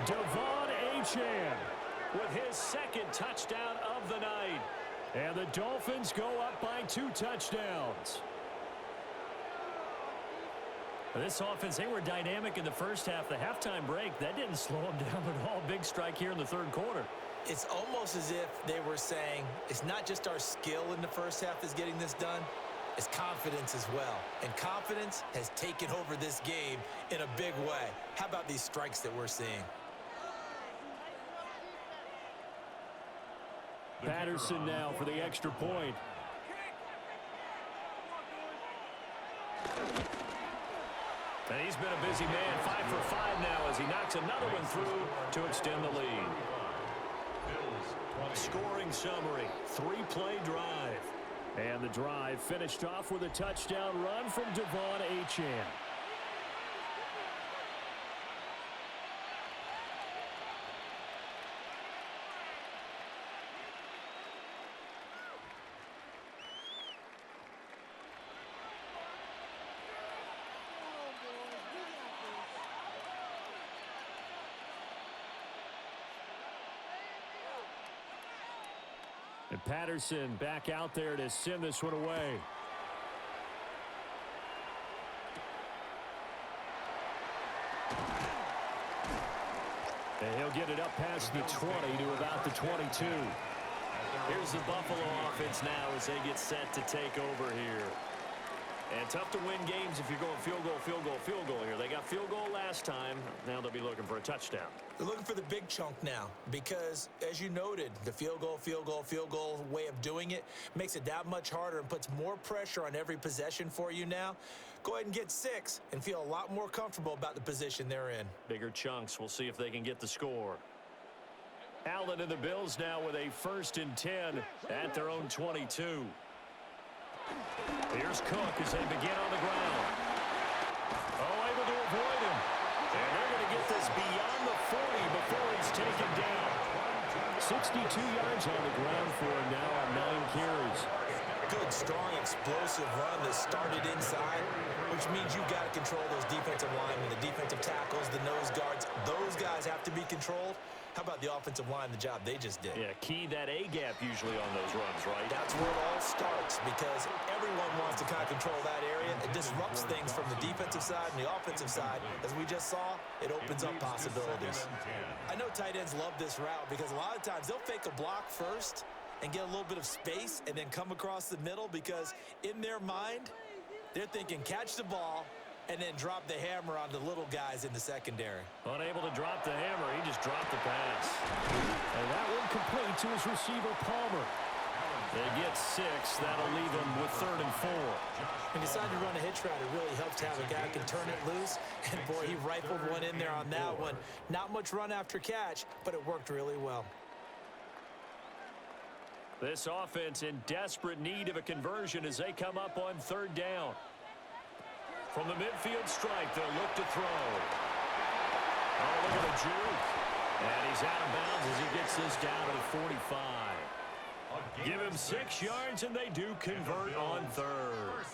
Devon Achane with his second touchdown of the night. And the Dolphins go up by 2 touchdowns. This offense, they were dynamic in the first half. The halftime break, that didn't slow them down at all. Big strike here in the third quarter. It's almost as if they were saying, it's not just our skill in the first half that's getting this done, it's confidence as well. And confidence has taken over this game in a big way. How about these strikes that we're seeing? Patterson now for the extra point. And he's been a busy man, 5 for 5 now as he knocks another one through to extend the lead. Scoring summary, 3-play drive. And the drive finished off with a touchdown run from Devon Achane. And Patterson back out there to send this one away. And he'll get it up past the 20 to about the 22. Here's the Buffalo offense now as they get set to take over here. And tough to win games if you're going field goal, field goal, field goal here. They got field goal last time. Now they'll be looking for a touchdown. They're looking for the big chunk now because, as you noted, the field goal, field goal, field goal way of doing it makes it that much harder and puts more pressure on every possession for you now. Go ahead and get 6 and feel a lot more comfortable about the position they're in. Bigger chunks. We'll see if they can get the score. Allen and the Bills now with a 1st and 10 at their own 22. Here's Cook as they begin on the ground. Oh, able to avoid him. And they're going to get this beyond the 40 before he's taken down. 62 yards on the ground for him now on 9 carries. Good, strong, explosive run that started inside, which means you've got to control those defensive linemen, the defensive tackles, the nose guards. Those guys have to be controlled. How about the offensive line, the job they just did? Yeah, key that A-gap usually on those runs, right? That's where it all starts because everyone wants to kind of control that area. It disrupts things from the defensive side and the offensive side. As we just saw, it opens up possibilities. I know tight ends love this route because a lot of times they'll fake a block first and get a little bit of space and then come across the middle because in their mind, they're thinking catch the ball and then drop the hammer on the little guys in the secondary. Unable to drop the hammer, he just dropped the pass. And that one complete to his receiver, Palmer. They get 6. That'll leave them with 3rd and 4. When you decide to run a hitch route, it really helps to have a guy who can turn it loose. And, boy, he rifled one in there on that one. Not much run after catch, but it worked really well. This offense in desperate need of a conversion as they come up on 3rd down. From the midfield strike, they'll look to throw. Oh, look at the juke. And he's out of bounds as he gets this down to the 45. Give him 6 yards, and they do convert on 3rd.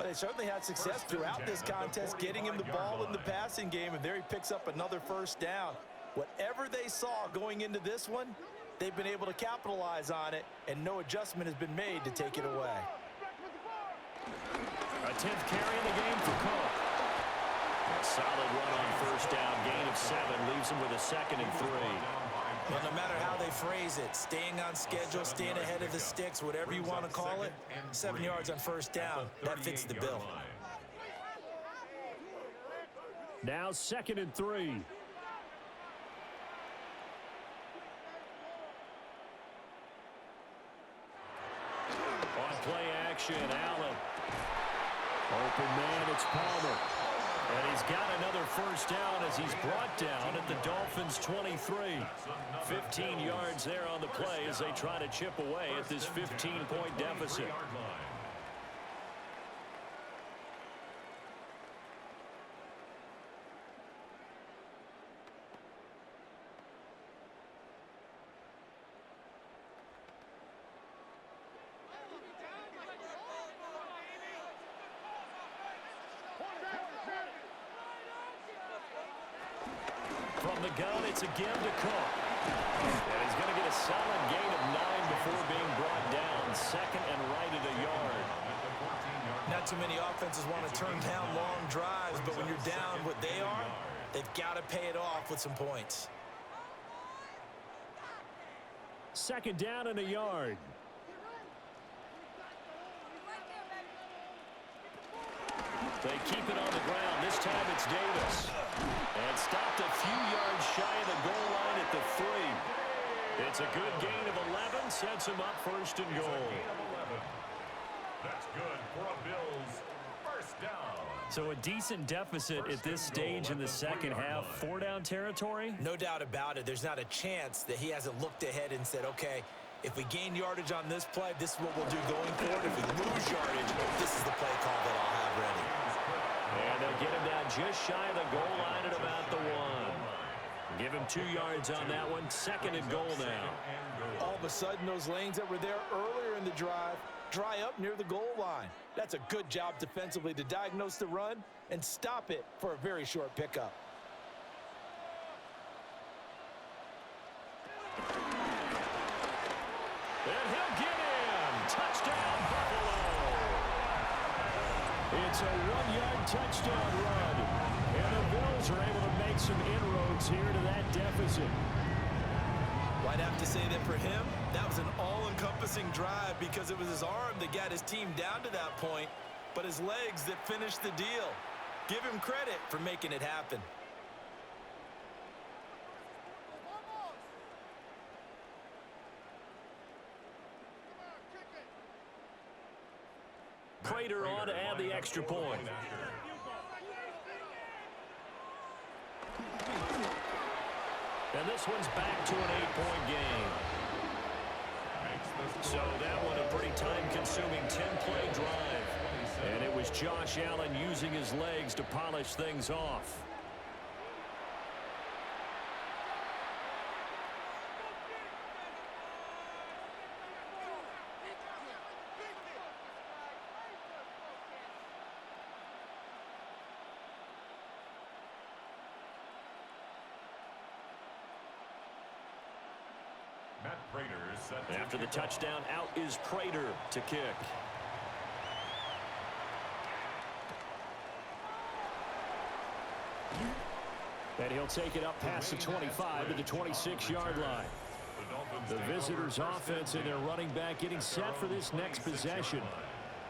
Well, they certainly had success throughout this contest, getting him the ball in the passing game, and there he picks up another first down. Whatever they saw going into this one, they've been able to capitalize on it, and no adjustment has been made to take it away. A 10th carry in the game for Cook. A solid run on first down, gain of 7, leaves him with a 2nd and 3. Well, no matter how they phrase it, staying on schedule, staying ahead of the sticks, whatever you want to call it, 7 yards on first down, that fits the bill. Now 2nd and 3. On play action, Allen. Open man, it's Palmer. And he's got another first down as he's brought down at the Dolphins' 23. 15 yards there on the play as they try to chip away at this 15-point deficit. From the gun, it's again to Cook. And he's going to get a solid gain of 9 before being brought down. 2nd and right at a yard. Not too many offenses want to turn down long drives, but when you're down what they are, they've got to pay it off with some points. 2nd down and a yard. They keep it on the ground. This time it's Davis. And stopped a few yards shy of the goal line at the 3. It's a good gain of 11. Sets him up 1st and goal. That's good for a Bills first down. So a decent deficit at this stage in the second half. 4-down territory? No doubt about it. There's not a chance that he hasn't looked ahead and said, okay, if we gain yardage on this play, this is what we'll do going forward. If we lose yardage, this is the play call that I'll have ready. And they'll get him down just shy of the goal line at about the 1. Give him 2 yards on that one. 2nd and goal now. All of a sudden, those lanes that were there earlier in the drive dry up near the goal line. That's a good job defensively to diagnose the run and stop it for a very short pickup. And he'll get in. Touchdown, Buffalo. It's a 1-yard touchdown run. And the Bills are able to make some inroads here to that deficit. Well, I'd have to say that for him, that was an all-encompassing drive because it was his arm that got his team down to that point, but his legs that finished the deal. Give him credit for making it happen. Prater on to add the extra point. And this one's back to an 8-point game. So that one a pretty time-consuming 10-play drive. And it was Josh Allen using his legs to polish things off. After the touchdown, out is Prater to kick. And he'll take it up past the 25 to the 26-yard line. The visitors' offense and their running back getting set for this next possession.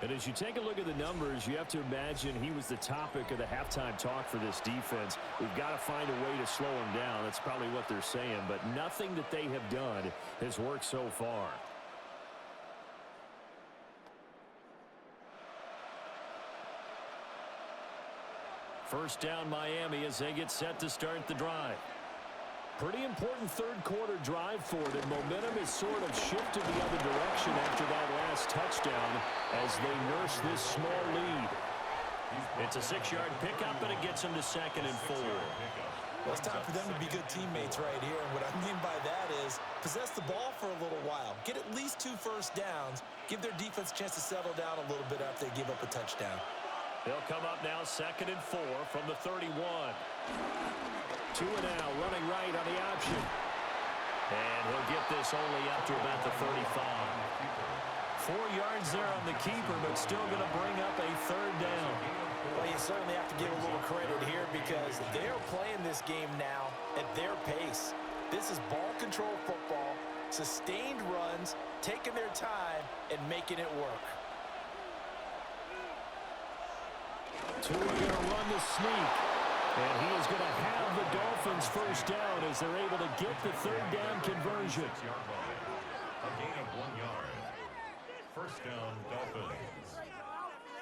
And as you take a look at the numbers, you have to imagine he was the topic of the halftime talk for this defense. We've got to find a way to slow him down. That's probably what they're saying. But nothing that they have done has worked so far. First down Miami as they get set to start the drive. Pretty important third-quarter drive for it, and momentum has sort of shifted the other direction after that last touchdown as they nurse this small lead. It's a 6-yard pickup, and it gets them to 2nd and 4. Well, it's time for them to be good teammates right here, and what I mean by that is possess the ball for a little while. Get at least 2 first downs. Give their defense a chance to settle down a little bit after they give up a touchdown. They'll come up now 2nd and 4 from the 31. 2 and out, running right on the option. And he'll get this only up to about the 35. 4 yards there on the keeper, but still going to bring up a 3rd down. Well, you certainly have to give a little credit here because they're playing this game now at their pace. This is ball control football, sustained runs, taking their time, and making it work. Tua going to run the sneak. And he is going to have the Dolphins first down as they're able to get the 3rd down conversion. A gain of 1 yard. First down, Dolphins.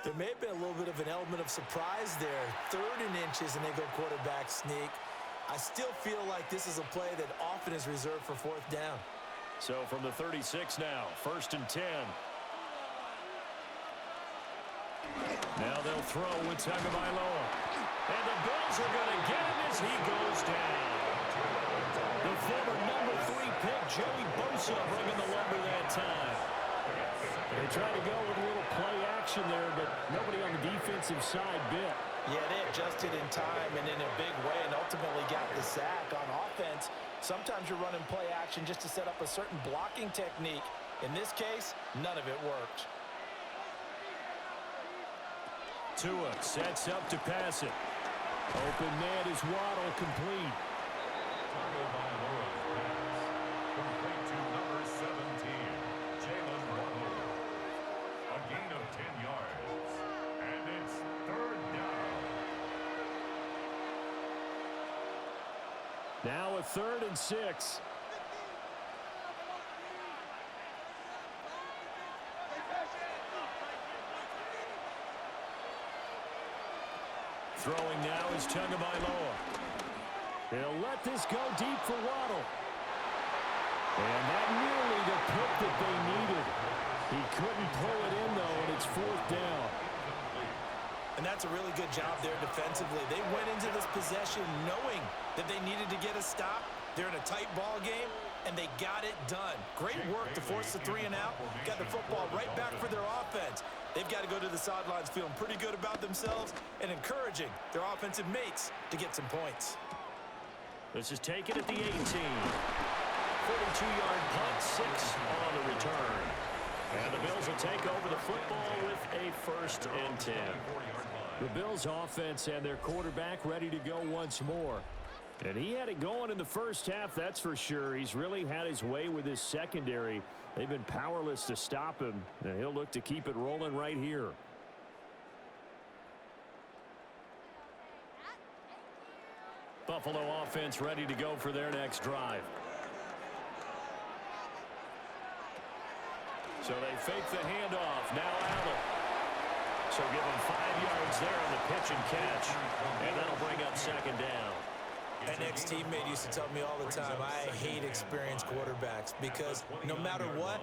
There may have been a little bit of an element of surprise there. 3rd and inches, and they go quarterback sneak. I still feel like this is a play that often is reserved for 4th down. So from the 36 now, 1st and 10. Now they'll throw with Tagovailoa. And the Bills are going to get him as he goes down. The former number 3 pick, Joey Bosa, bringing the lumber that time. They tried to go with a little play action there, but nobody on the defensive side bit. Yeah, they adjusted in time and in a big way and ultimately got the sack. On offense, sometimes you're running play action just to set up a certain blocking technique. In this case, none of it worked. Tua sets up to pass it. Open man is Waddle, complete. Tagovailoa's pass. Complete to number 17, Jalen Waddle. A gain of 10 yards. And it's 3rd down. Now a 3rd and 6. Throwing now is Tagovailoa. They'll let this go deep for Waddle. And that nearly the pick that they needed. He couldn't pull it in, though, and it's 4th down. And that's a really good job there defensively. They went into this possession knowing that they needed to get a stop. They're in a tight ball game, and they got it done. Great work to force the 3 and out. Got the football right back for their offense. They've got to go to the sidelines feeling pretty good about themselves and encouraging their offensive mates to get some points. This is taken at the 18. 42-yard punt, 6 on the return. And the Bills will take over the football with a 1st and 10. The Bills offense and their quarterback ready to go once more. And he had it going in the first half, that's for sure. He's really had his way with his secondary. They've been powerless to stop him, and he'll look to keep it rolling right here. Buffalo offense ready to go for their next drive. So they fake the handoff. Now Allen. So give him 5 yards there on the pitch and catch. And that'll bring up 2nd down. An ex-teammate used to tell me all the time, I hate experienced quarterbacks because no matter what,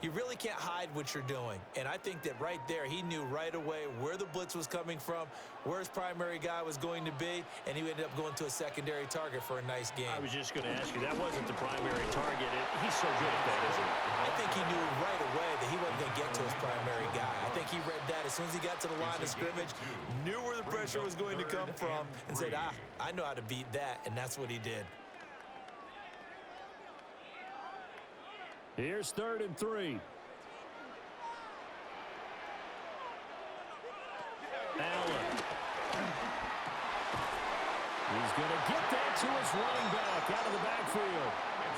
you really can't hide what you're doing. And I think that right there, he knew right away where the blitz was coming from, where his primary guy was going to be, and he ended up going to a secondary target for a nice game. I was just going to ask you, that wasn't the primary target. He's so good at that, isn't he? I think he knew right away that he wasn't going to get to his primary guy. I think he read that as soon as he got to the line of scrimmage, knew where the pressure was going to come from, and said, I know how to beat that, and that's what he did. Here's 3rd and 3. Allen. He's going to get that to his running back out of the backfield.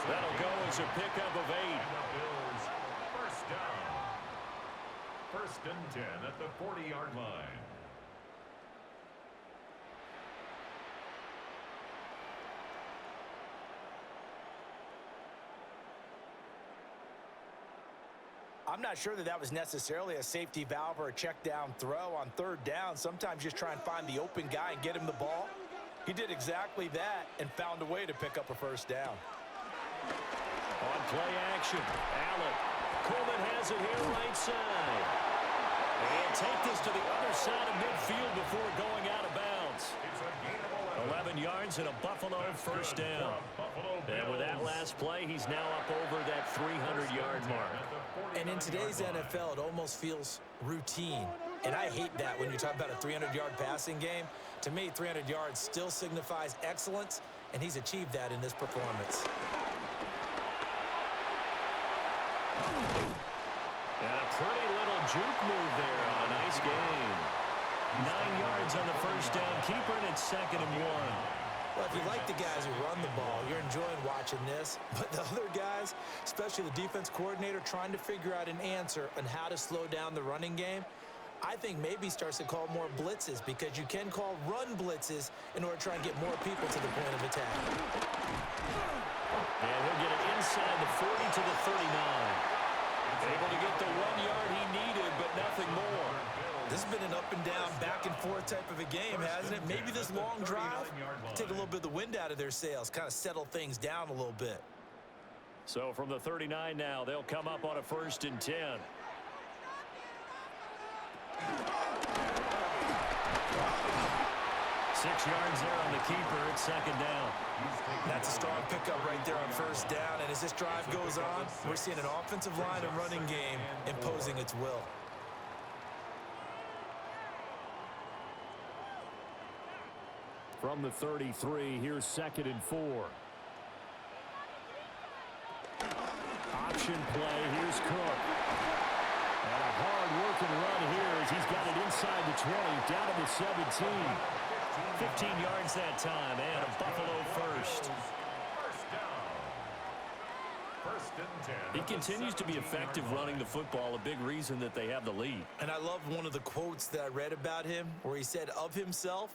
That'll go as a pickup of 8. And the Bills, first down. 1st and 10 at the 40-yard line. I'm not sure that was necessarily a safety valve or a check down throw on 3rd down. Sometimes just try and find the open guy and get him the ball. He did exactly that and found a way to pick up a 1st down. On play action, Allen. Coleman has it here right side. And take this to the other side of midfield before going out of bounds. 11 yards and a Buffalo 1st down. And with that last play, he's now up over that 300-yard mark. And in today's NFL, it almost feels routine. And I hate that when you talk about a 300-yard passing game. To me, 300 yards still signifies excellence, and he's achieved that in this performance. And a pretty little juke move there on a nice game. 9 yards on the first down. Keeper, and it's 2nd and 1. Well, if you like the guys who run the ball, you're enjoying watching this. But the other guys, especially the defense coordinator, trying to figure out an answer on how to slow down the running game, I think maybe starts to call more blitzes, because you can call run blitzes in order to try and get more people to the point of attack. And he'll get it inside the 40 to the 39. Able to get the 1 yard he needed, but nothing more. This has been an up-and-down, back-and-forth type of a game, hasn't it? Maybe this long drive take a little bit of the wind out of their sails, kind of settle things down a little bit. So from the 39 now, they'll come up on a 1st and 10. 6 yards there on the keeper. It's 2nd down. That's a strong pickup right there on 1st down. And as this drive goes on, we're seeing an offensive line and running game imposing its will. From the 33, here's 2nd and 4. Option play. Here's Cook. And a hard-working run here as he's got it inside the 20, down to the 17. 15 yards that time, and a Buffalo first. He continues to be effective running the football, a big reason that they have the lead. And I love one of the quotes that I read about him where he said of himself,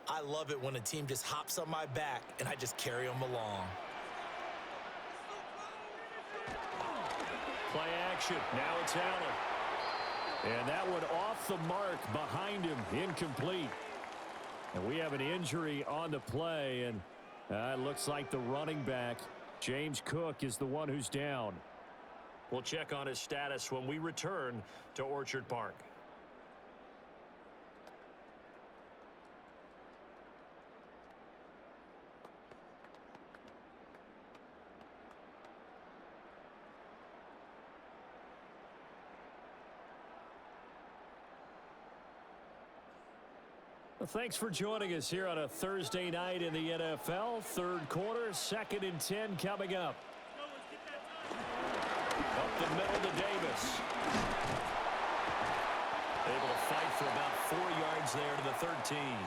"I love it when a team just hops on my back and I just carry them along." Play action. Now it's Allen. And that one off the mark behind him, incomplete. And we have an injury on the play, and it looks like the running back, James Cook, is the one who's down. We'll check on his status when we return to Orchard Park. Well, thanks for joining us here on a Thursday night in the NFL. 3rd quarter, 2nd and 10 coming up. Up the middle to Davis. Able to fight for about 4 yards there to the 13.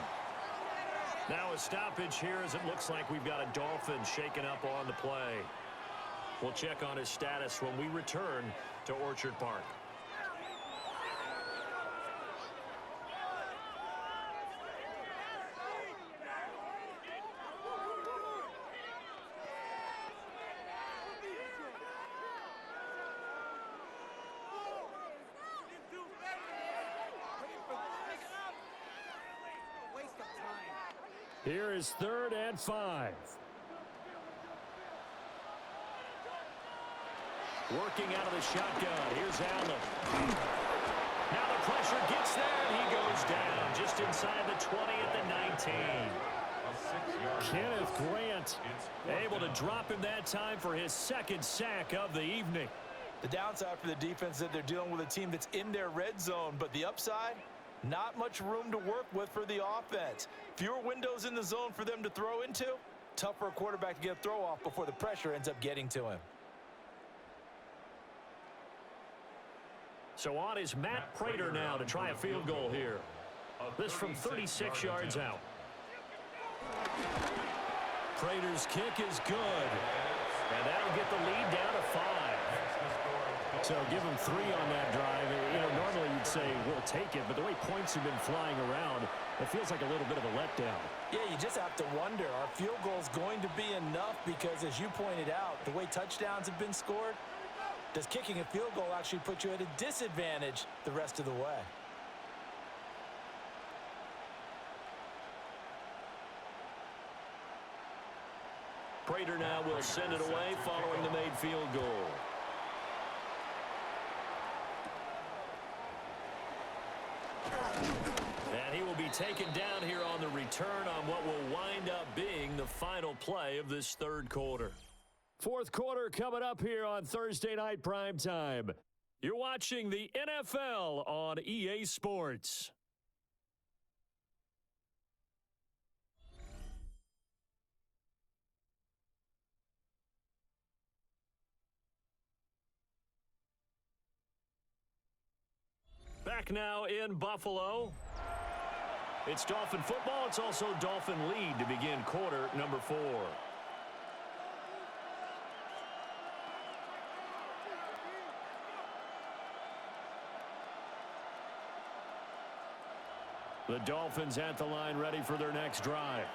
Now a stoppage here as it looks like we've got a Dolphins shaken up on the play. We'll check on his status when we return to Orchard Park. Here is 3rd and 5. Working out of the shotgun. Here's Allen. Now the pressure gets there, and he goes down just inside the 20 at the 19. Kenneth Grant able to drop him that time for his 2nd sack of the evening. The downside for the defense is that they're dealing with a team that's in their red zone, but the upside, not much room to work with for the offense. Fewer windows in the zone for them to throw into. Tough for a quarterback to get a throw off before the pressure ends up getting to him. So on is Matt Prater now to try a field goal here. This from 36 yards out. Prater's kick is good. And that'll get the lead down to 5. So give him 3 on that drive. Normally you'd say we'll take it, but the way points have been flying around, it feels like a little bit of a letdown. Yeah, you just have to wonder, are field goals going to be enough? Because as you pointed out, the way touchdowns have been scored, does kicking a field goal actually put you at a disadvantage the rest of the way? Prater now will send it away following the made field goal. And he will be taken down here on the return on what will wind up being the final play of this 3rd quarter. 4th quarter coming up here on Thursday Night Primetime. You're watching the NFL on EA Sports. Back now in Buffalo. It's Dolphin football. It's also Dolphin lead to begin quarter number 4. The Dolphins at the line ready for their next drive.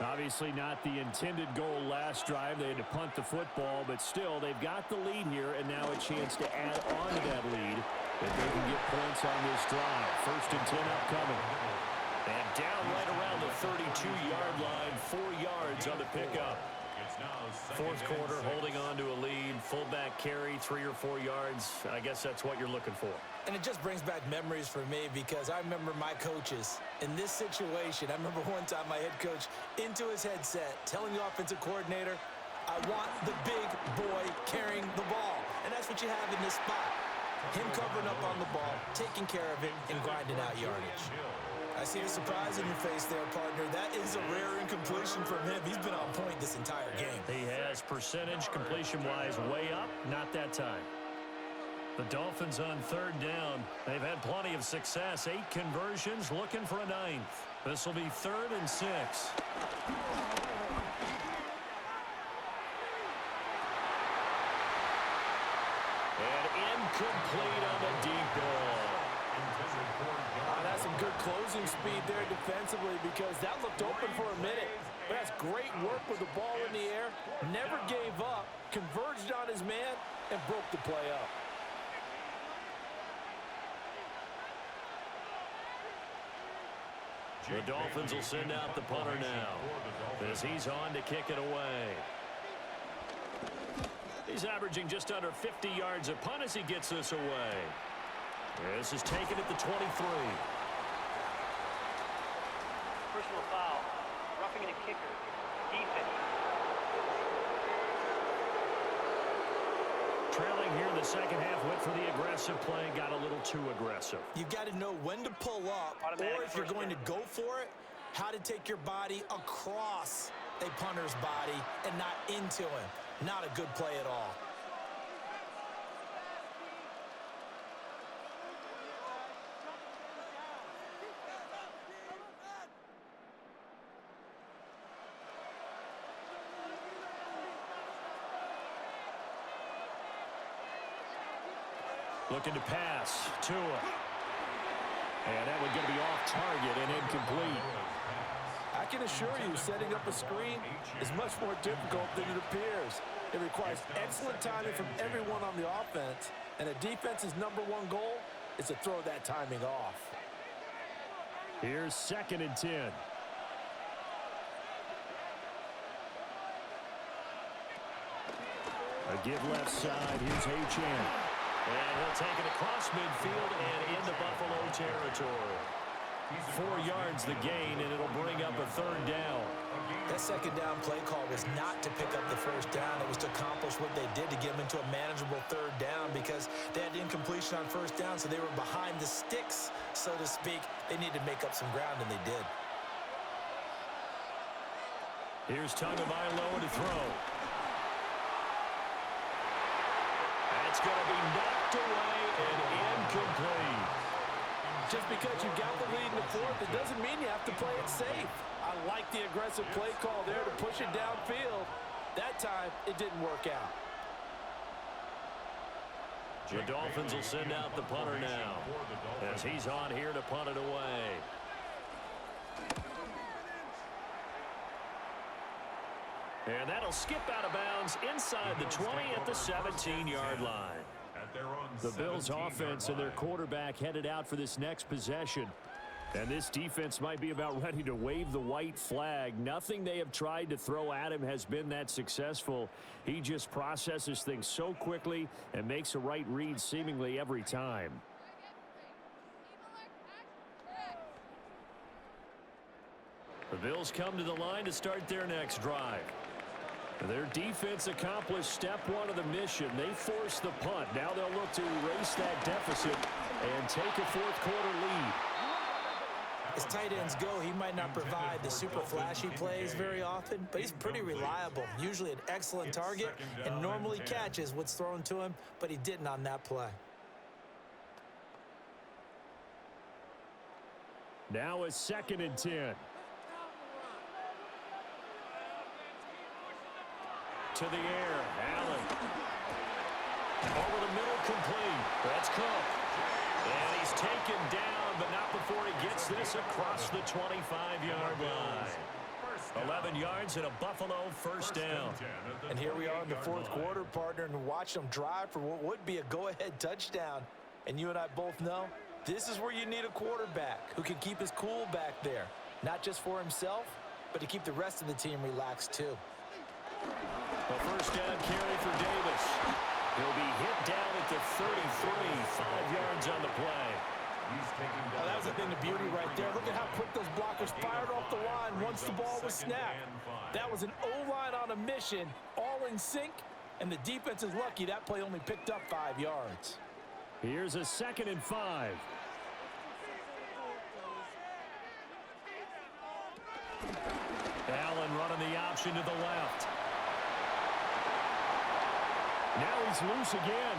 Obviously not the intended goal last drive. They had to punt the football, but still they've got the lead here and now a chance to add on to that lead if they can get points on this drive. 1st and 10 upcoming. And down right around the 32-yard line, 4 yards on the pickup. 4th quarter, holding on to a lead. Fullback carry, 3 or 4 yards. I guess that's what you're looking for. And it just brings back memories for me because I remember my coaches in this situation. I remember one time my head coach into his headset telling the offensive coordinator, I want the big boy carrying the ball. And that's what you have in this spot. Him covering up on the ball, taking care of it, and grinding out yardage. I see a surprise in your face there, partner. That is a rare incompletion from him. He's been on point this entire game. He has percentage completion-wise way up, not that time. The Dolphins on 3rd down. They've had plenty of success. 8 conversions, looking for a 9th. This will be 3rd and 6. And incomplete on the deep ball. That's some good closing speed there defensively because that looked open for a minute. But that's great work with the ball in the air. Never gave up, converged on his man, and broke the play up. The Dolphins will send out the punter now as he's on to kick it away. He's averaging just under 50 yards a punt as he gets this away. This is taken at the 23. Personal foul. Roughing the kicker. Defense. Trailing here in the second half, went for the aggressive play, got a little too aggressive. You've got to know when to pull up, or if you're going to go for it, how to take your body across a punter's body and not into him. Not a good play at all. Looking to pass. Tua. And that one going to be off target and incomplete. I can assure you, setting up a screen is much more difficult than it appears. It requires excellent timing from everyone on the offense, and a defense's #1 goal is to throw that timing off. Here's 2nd and 10. A give left side. Here's H.N. And he'll take it across midfield and into Buffalo territory. 4 yards the gain, and it'll bring up a 3rd down. That 2nd down play call was not to pick up the 1st down. It was to accomplish what they did to get them into a manageable 3rd down because they had incompletion on 1st down, so they were behind the sticks, so to speak. They needed to make up some ground, and they did. Here's Tagovailoa to throw. That's going to be knocked away and incomplete. Just because you got the lead in the 4th, it doesn't mean you have to play it safe. I like the aggressive play call there to push it downfield. That time, it didn't work out. The Dolphins will send out the punter now as he's on here to punt it away. And that'll skip out of bounds inside the 20 at the 17-yard line. The Bills' offense and their quarterback headed out for this next possession. And this defense might be about ready to wave the white flag. Nothing they have tried to throw at him has been that successful. He just processes things so quickly and makes a right read seemingly every time. The Bills come to the line to start their next drive. Their defense accomplished step one of the mission. They forced the punt. Now they'll look to erase that deficit and take a fourth-quarter lead. As tight ends go, he might not provide the super flashy plays very often, but he's pretty reliable. Usually an excellent target and normally catches what's thrown to him, but he didn't on that play. Now it's 2nd and 10. To the air, Allen. Over the middle, complete. That's Cook. And he's taken down, but not before he gets this across the 25-yard line. 11 yards and a Buffalo first down. And here we are in the fourth quarter, partner, and watch them drive for what would be a go-ahead touchdown. And you and I both know this is where you need a quarterback who can keep his cool back there. Not just for himself, but to keep the rest of the team relaxed too. A first down carry for Davis. He'll be hit down at the 33, 5 yards on the play. Oh, that was a thing of beauty right there. Look at how quick those blockers fired off the line once the ball was snapped. That was an O-line on a mission, all in sync, and the defense is lucky that play only picked up 5 yards. Here's a 2nd and 5. Allen running the option to the left. Now he's loose again.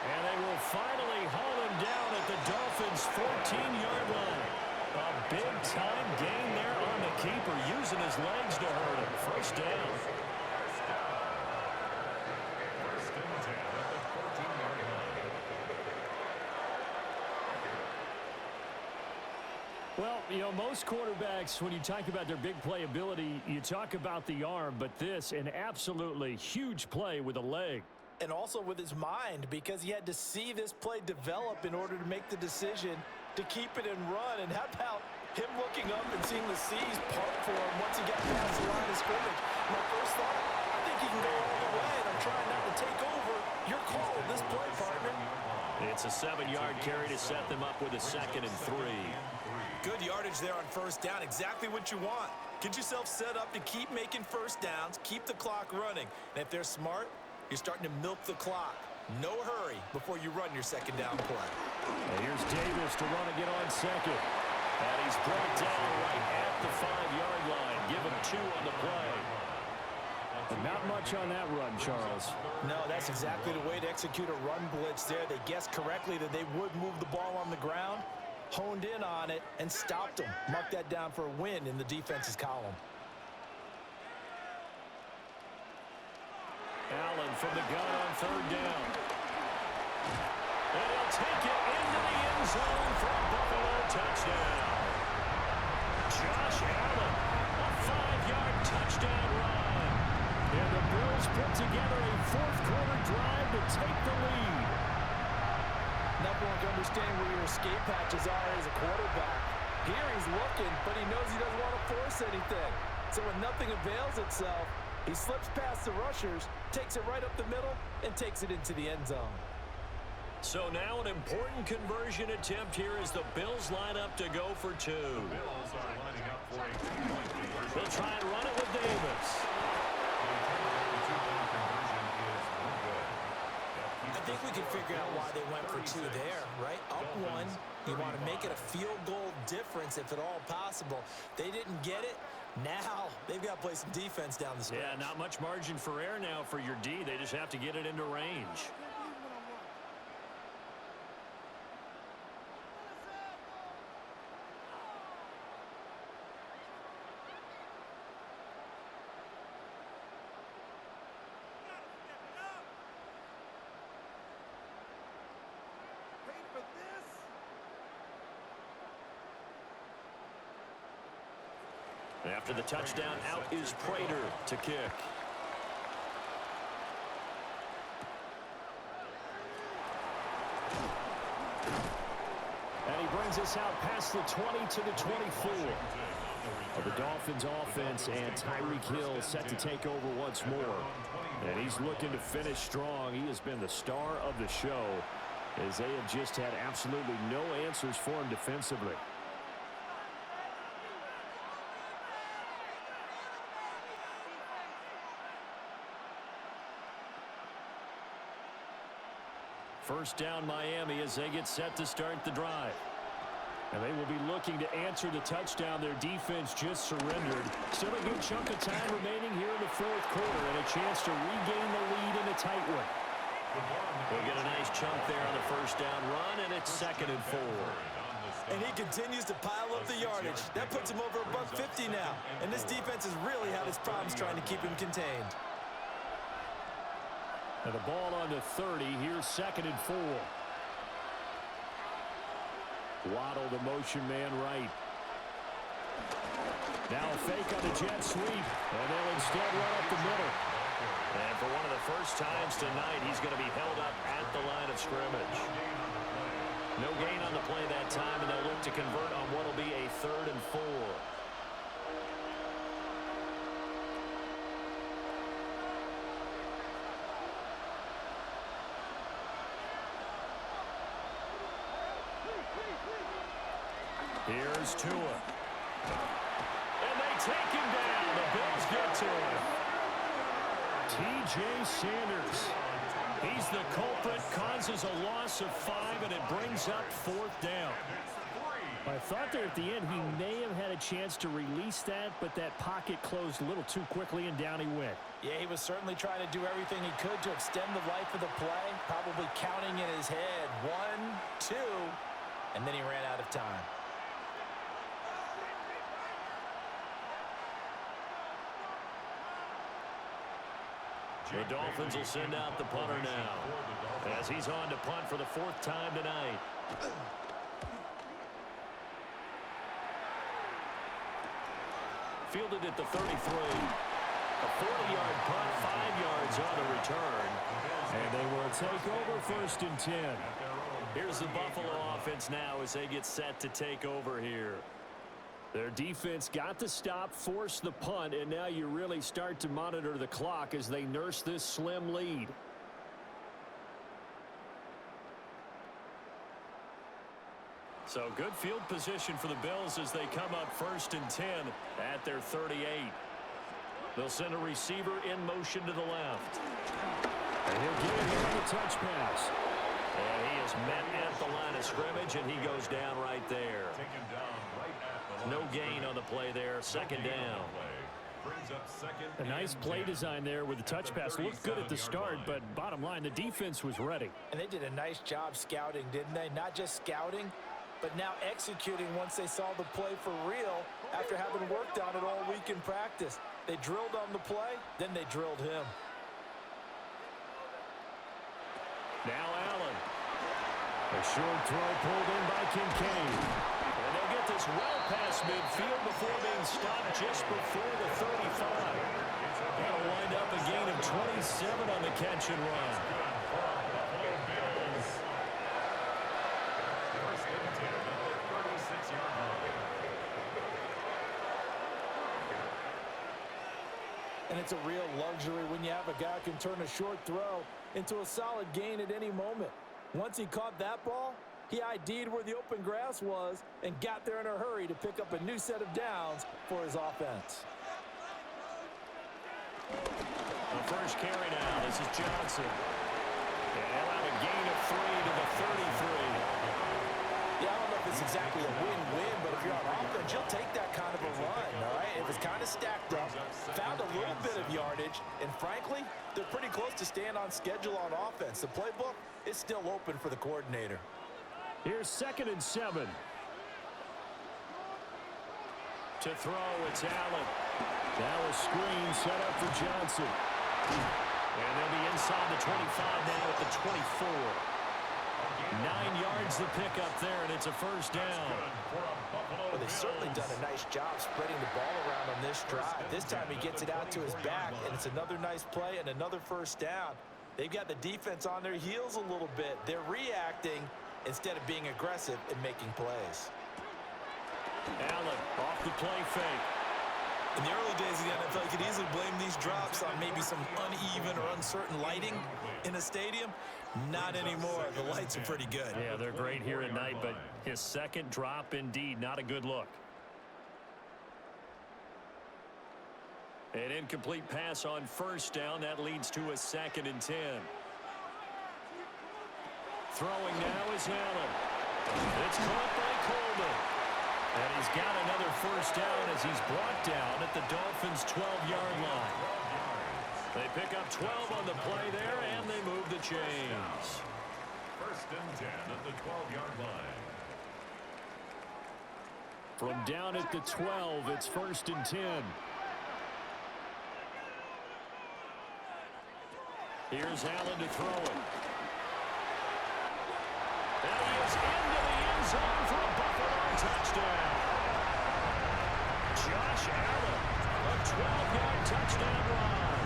And they will finally haul him down at the Dolphins' 14-yard line. A big-time gain there on the keeper, using his legs to hurt him. First down. First and 10 at the 14-yard line. Well, you know, most quarterbacks, when you talk about their big play ability, you talk about the arm, but this, an absolutely huge play with a leg. And also with his mind, because he had to see this play develop in order to make the decision to keep it and run. And how about him looking up and seeing the seas part for him once he got past the line of scrimmage? My first thought, I think he can go all the way, and I'm trying not to take over. Your call with this play, partner. It's a 7-yard carry to set them up with a 2nd and 3. Good yardage there on first down, exactly what you want. Get yourself set up to keep making first downs, keep the clock running. And if they're smart, you're starting to milk the clock. No hurry before you run your second down play. And here's Davis to run again on second. And he's brought down right at the 5-yard line. Give him 2 on the play. And not much on that run, Charles. No, that's exactly the way to execute a run blitz there. They guessed correctly that they would move the ball on the ground, honed in on it, and stopped them. Mark that down for a win in the defense's column. Allen from the gun on third down. And he'll take it into the end zone for a Buffalo touchdown. Josh Allen, a 5-yard touchdown run. And the Bills put together a fourth-quarter drive to take the lead. Nothing like understanding where your escape patches are as a quarterback. Here he's looking, but he knows he doesn't want to force anything. So when nothing avails itself, he slips past the rushers, takes it right up the middle, and takes it into the end zone. So now an important conversion attempt here as the Bills line up to go for 2. The Bills are lining up for a 2-point conversion. They'll try and run it with Davis. I think we can figure out why they went for 2 there, right? Up 1, you want to make it a field goal difference if at all possible. They didn't get it. Now they've got to play some defense down the stretch. Yeah, not much margin for error now for your D. They just have to get it into range. After the touchdown, out is Prater to kick. And he brings us out past the 20 to the 24. The Dolphins offense and Tyreek Hill set to take over once more. And he's looking to finish strong. He has been the star of the show as they have just had absolutely no answers for him defensively. First down Miami as they get set to start the drive. And they will be looking to answer the touchdown their defense just surrendered. Still a good chunk of time remaining here in the fourth quarter and a chance to regain the lead in a tight one. We'll get a nice chunk there on the first down run, and it's 2nd and 4. And he continues to pile up the yardage. That puts him over $150 now. And this defense has really had its problems trying to keep him contained. And the ball on the 30. Here's 2nd and 4. Waddle, the motion man right. Now a fake on the jet sweep. And they'll instead run up the middle. And for one of the first times tonight, he's going to be held up at the line of scrimmage. No gain on the play that time, and they'll look to convert on what will be a 3rd and 4. Here's Tua. And they take him down. The Bills get to him. T.J. Sanders. He's the culprit, causes a loss of 5, and it brings up 4th down. I thought there at the end he may have had a chance to release that, but that pocket closed a little too quickly, and down he went. Yeah, he was certainly trying to do everything he could to extend the life of the play, probably counting in his head 1, 2, and then he ran out of time. The Dolphins will send out the punter now as he's on to punt for the 4th time tonight. Fielded at the 33. A 40-yard punt, 5 yards on the return. And they will take over 1st and 10. Here's the Buffalo offense now as they get set to take over here. Their defense got the stop, forced the punt, and now you really start to monitor the clock as they nurse this slim lead. So good field position for the Bills as they come up 1st and 10 at their 38. They'll send a receiver in motion to the left. And he'll get it here on the touch pass. And he is met at the line of scrimmage, and he goes down right there. No gain on the play there. 2nd down. A nice play design there with the touch pass. Looked good at the start, but bottom line, the defense was ready. And they did a nice job scouting, didn't they? Not just scouting, but now executing once they saw the play for real after having worked on it all week in practice. They drilled on the play, then they drilled him. Now Allen. A short throw pulled in by Kincaid. And they'll get this well past midfield before being stopped just before the 35. That'll wind up a gain of 27 on the catch and run. And it's a real luxury when you have a guy who can turn a short throw into a solid gain at any moment. Once he caught that ball, he ID'd where the open grass was and got there in a hurry to pick up a new set of downs for his offense. The first carry now. This is Johnson. And they'll have a gain of 3 to the 33. Yeah, I don't know if it's exactly a win-win, but if you're on offense, you'll take that kind of a run, all right? It was kind of stacked up, found a little bit of yardage, and frankly, they're pretty close to staying on schedule on offense. The playbook is still open for the coordinator. Here's 2nd and 7. To throw, it's Allen. Now a screen set up for Johnson. And they'll be inside the 25 now at the 24. 9 yards the pickup there, and it's a first down. Well, they've certainly done a nice job spreading the ball around on this drive. This time he gets it out to his back, and it's another nice play and another first down. They've got the defense on their heels a little bit. They're reacting instead of being aggressive and making plays. Allen off the play fake. In the early days of the NFL, you could easily blame these drops on maybe some uneven or uncertain lighting in a stadium. Not anymore. The lights are pretty good. Yeah, they're great here at night, but his second drop, indeed, not a good look. An incomplete pass on first down. That leads to a 2nd and 10. Throwing now is Allen. It's caught by Coleman. And he's got another first down as he's brought down at the Dolphins' 12-yard line. They pick up 12 on the play there, and they move the chains. First and 10 at the 12-yard line. From down at the 12, it's first and 10. Here's Allen to throw it. And he is into the end zone for a Buffalo touchdown. Josh Allen, a 12-yard touchdown run.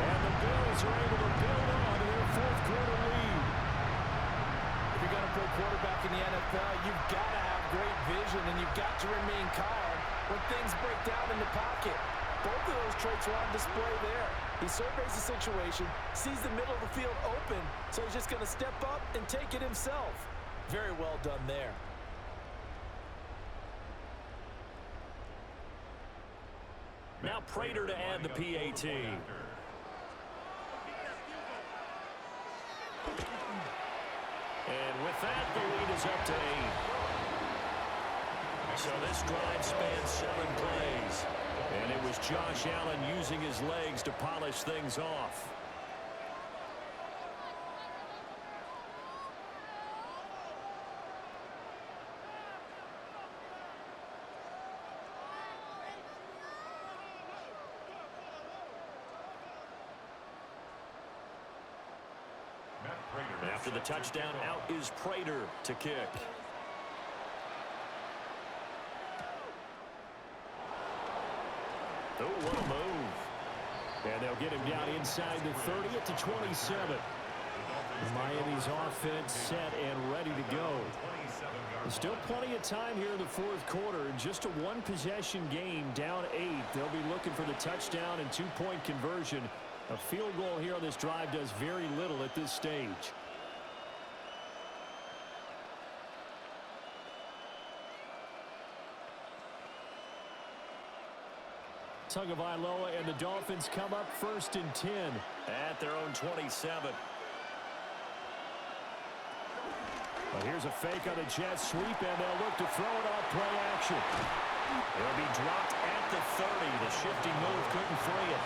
And the Bills are able to build on to their fourth-quarter lead. If you're going to play quarterback in the NFL, you've got to have great vision, and you've got to remain calm when things break down in the pocket. Both of those traits are on display there. He surveys the situation, sees the middle of the field open, so he's just going to step up and take it himself. Very well done there. Now Prater to add the PAT. And with that, the lead is up to 8. So this drive spans 7 plays. And it was Josh Allen using his legs to polish things off. After the touchdown, out is Prater to kick. Oh, what a move. And they'll get him down inside the 30 at the 27. Miami's offense set and ready to go. There's still plenty of time here in the fourth quarter. Just a one-possession game, down 8. They'll be looking for the touchdown and 2-point conversion. A field goal here on this drive does very little at this stage. Tagovailoa and the Dolphins come up first and 10 at their own 27. Well, here's a fake on the jet sweep, and they'll look to throw it off play action. It'll be dropped at the 30. The shifting move couldn't free it.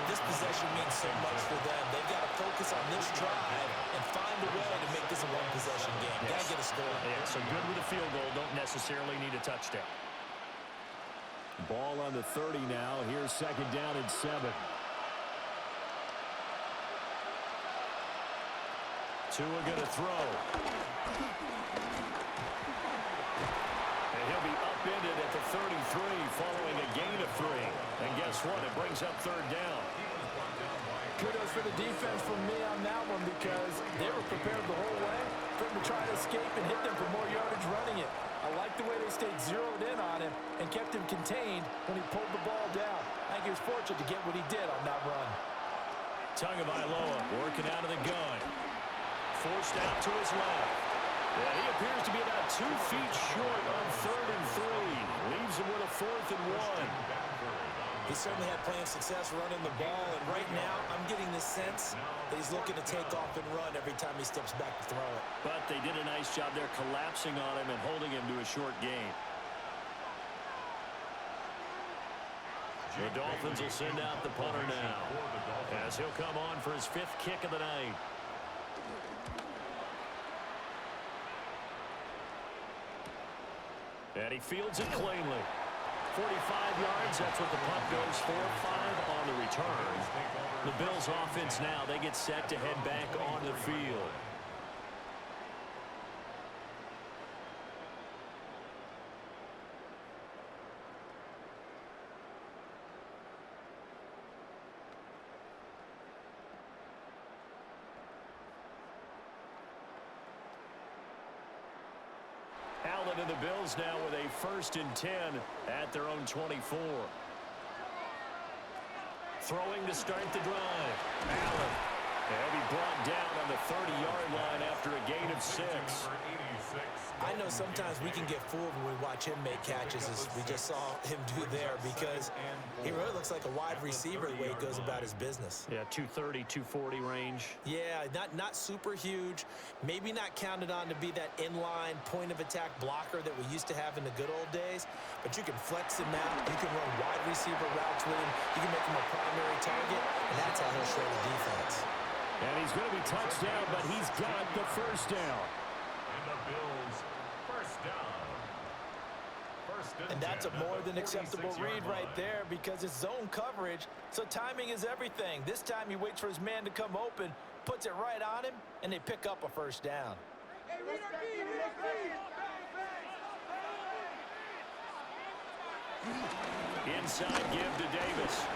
This possession means so much for them. They've got to focus on this drive and find a way to make this a one-possession game. Got to get a score. Yeah, so good with a field goal. Don't necessarily need a touchdown. Ball on the 30 now. Here's second down and 7. Tua going to throw. And he'll be upended at the 33 following a gain of 3. And guess what? It brings up third down. Kudos for the defense from me on that one because they were prepared the whole way for him to try to escape and hit them for more yardage running it. I like the way they stayed zeroed in on him and kept him contained when he pulled the ball down. I think he was fortunate to get what he did on that run. Tagovailoa working out of the gun. Forced out to his left. And he appears to be about 2 feet short on 3rd and 3. Leaves him with a 4th and 1. He certainly had plenty of success running the ball, and right now I'm getting the sense that he's looking to take off and run every time he steps back to throw it. But they did a nice job there collapsing on him and holding him to a short gain. The Dolphins will send out the punter now as he'll come on for his 5th kick of the night. And he fields it cleanly. 45 yards, that's what the punt goes for. 5 on the return. The Bills offense now, they get set to head back on the field. Allen and the Bills now with a 1st and 10 at their own 24. Throwing to start the drive. Allen. He'll be brought down on the 30-yard line after a gain of 6. I know sometimes we can get fooled when we watch him make catches, as we just saw him do there, because he really looks like a wide receiver the way he goes about his business. Yeah, 230, 240 range. Yeah, not super huge, maybe not counted on to be that inline point-of-attack blocker that we used to have in the good old days, but you can flex him out, you can run wide receiver routes with him, you can make him a primary target, and that's how he'll show the defense. And he's going to be touched down, but he's got the first down. And the Bills, first down. And that's a more than acceptable read right there, because it's zone coverage, so timing is everything. This time he waits for his man to come open, puts it right on him, and they pick up a first down. Inside give to Davis.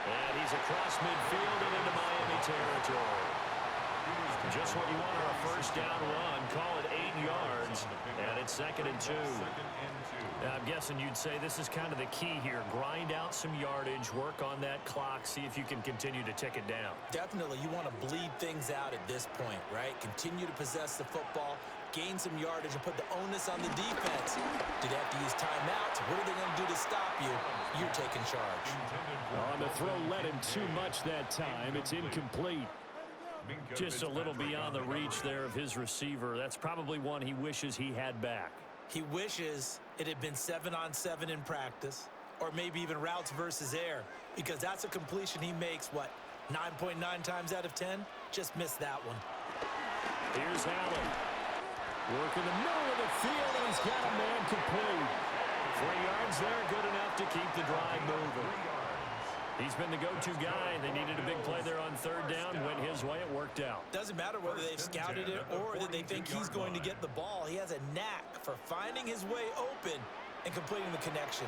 And he's across midfield and into Miami territory. Just what you want on a first down run. Call it 8 yards. And it's 2nd and 2. Now, I'm guessing you'd say this is kind of the key here. Grind out some yardage, work on that clock, see if you can continue to tick it down. Definitely, you want to bleed things out at this point, right? Continue to possess the football, gain some yardage, and put the onus on the defense. Do they have to use timeouts? What are they going to do to stop you? You're taking charge. On the throw, led him too much that time. It's incomplete. Just a little beyond the reach there of his receiver. That's probably one he wishes he had back. He wishes it had been 7-on-7 in practice, or maybe even routes versus air, because that's a completion he makes, what, 9.9 times out of 10? Just missed that one. Here's Allen. Work in the middle of the field, and he's got a man complete. 3 yards there, good enough to keep the drive moving. He's been the go-to guy. They needed a big play there on 3rd down. Went his way. It worked out. Doesn't matter whether they've scouted it or that they think he's going to get the ball. He has a knack for finding his way open and completing the connection.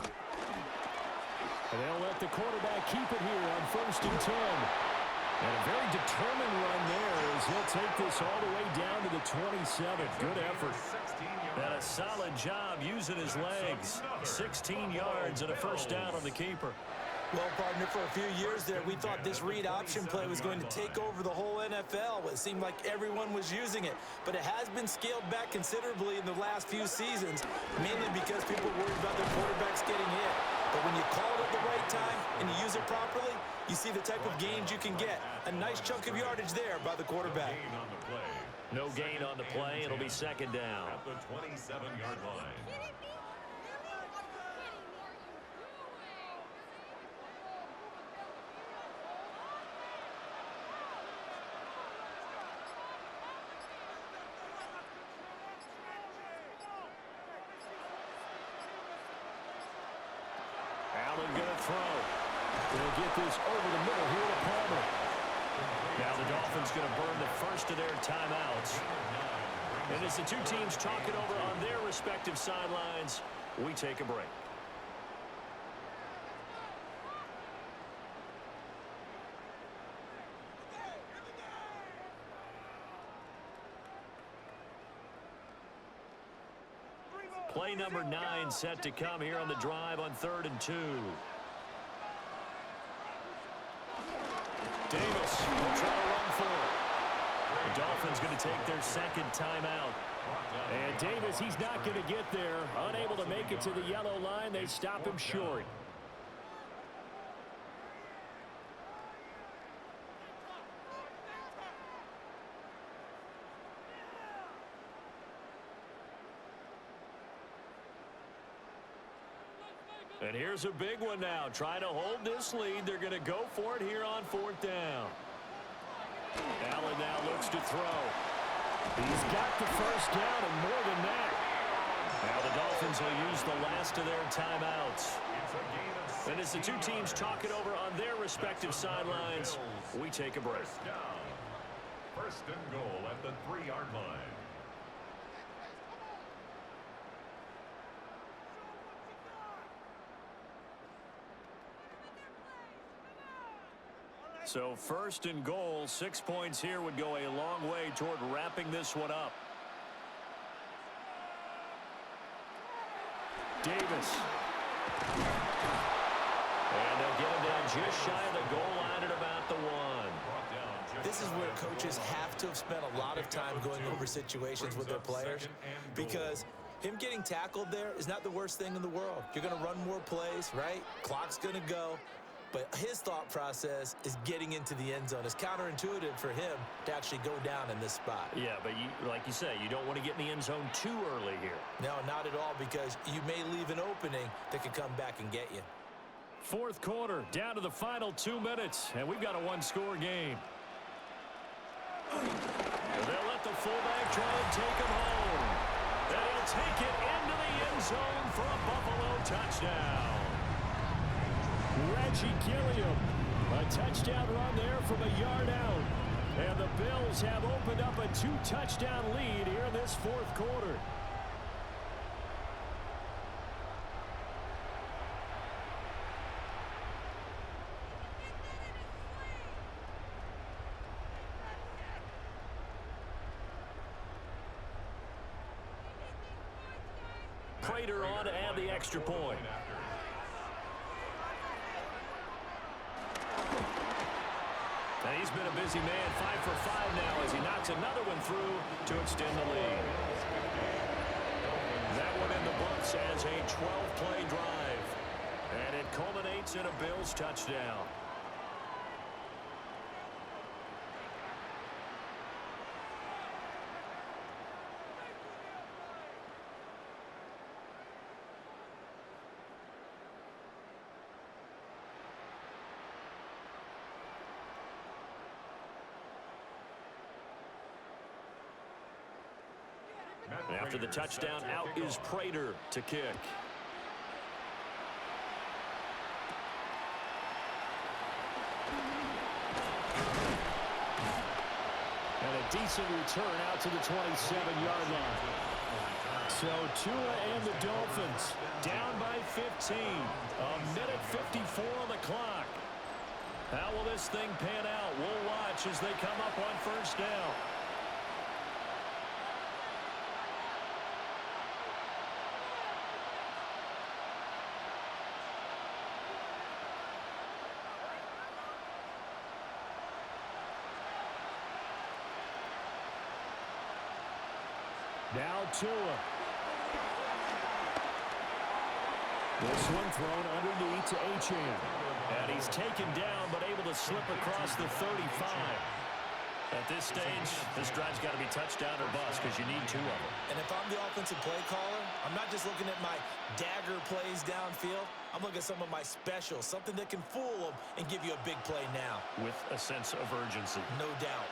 And they'll let the quarterback keep it here on 1st and 10. And a very determined run there as he'll take this all the way down to the 27. Good effort. And a solid job using his legs. 16 yards and a first down on the keeper. Well, partner, for a few years there, we thought this read option play was going to take over the whole NFL. It seemed like everyone was using it. But it has been scaled back considerably in the last few seasons, mainly because people worried about their quarterbacks getting hit. But when you call it at the right time and you use it properly, you see the type of gains you can get. A nice chunk of yardage there by the quarterback. No gain on the play. It'll be 2nd down. At the 27-yard line. Allen going to throw. They'll get this over the middle here to Palmer. Now the Dolphins going to burn the first of their timeouts. And as the two teams talk it over on their respective sidelines, we take a break. Play number 9 set to come here on the drive on 3rd and 2. Davis will try to run for it. The Dolphins going to take their 2nd timeout. And Davis, he's not going to get there. Unable to make it to the yellow line. They stop him short. And here's a big one now. Trying to hold this lead. They're going to go for it here on 4th down. Allen now looks to throw. He's got the first down and more than that. Now the Dolphins will use the last of their timeouts. And as the two teams talk it over on their respective sidelines, we take a break. First and goal at the 3-yard line. So 1st and goal, 6 points here would go a long way toward wrapping this one up. Davis. And they'll get him down just shy of the goal line at about the 1. This is to have spent a lot of time going over situations with their players, because him getting tackled there is not the worst thing in the world. You're going to run more plays, right? Clock's going to go. But his thought process is getting into the end zone. It's counterintuitive for him to actually go down in this spot. Yeah, but like you say, you don't want to get in the end zone too early here. No, not at all, because you may leave an opening that could come back and get you. Fourth quarter, down to the final 2 minutes, and we've got a one-score game. They'll let the fullback try and take him home. And he'll take it into the end zone for a Buffalo touchdown. Reggie Gilliam, a touchdown run there from a yard out. And the Bills have opened up a 2-touchdown lead here in this fourth quarter. Prater on to add the extra point. And he's been a busy man, 5 for 5 now as he knocks another one through to extend the lead. That one in the books as a 12-play drive. And it culminates in a Bills touchdown. After the touchdown, out is Prater to kick. And a decent return out to the 27-yard line. So Tua and the Dolphins down by 15. A minute 54 on the clock. How will this thing pan out? We'll watch as they come up on first down. Now Tua. This one thrown underneath to Achane. And he's taken down but able to slip across the 35. At this stage, this drive's got to be touchdown or bust because you need 2 of them. And if I'm the offensive play caller, I'm not just looking at my dagger plays downfield. I'm looking at some of my specials, something that can fool them and give you a big play now. With a sense of urgency. No doubt.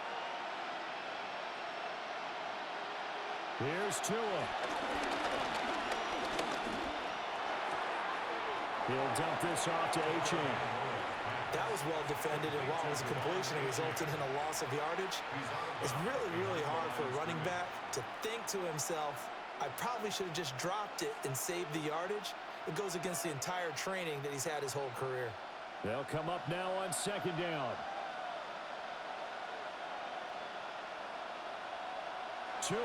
Here's Tua. He'll dump this off to Achane. That was well defended, and while it was a completion, it resulted in a loss of yardage. It's really, really hard for a running back to think to himself, I probably should have just dropped it and saved the yardage. It goes against the entire training that he's had his whole career. They'll come up now on second down. Tua.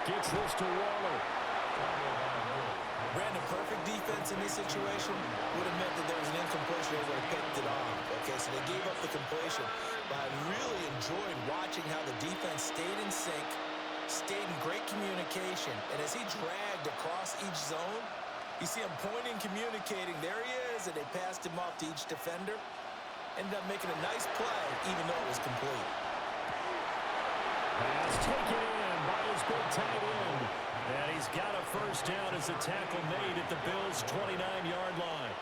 Gets this to Waller. Brandon, perfect defense in this situation would have meant that there was an incompletion. They would have picked it off. Okay, so they gave up the completion. But I really enjoyed watching how the defense stayed in sync, stayed in great communication. And as he dragged across each zone, you see him pointing, communicating. There he is, and they passed him off to each defender. Ended up making a nice play, even though it was complete. Pass taken in by his big tight end. And he's got a first down as the tackle made at the Bills' 29-yard line.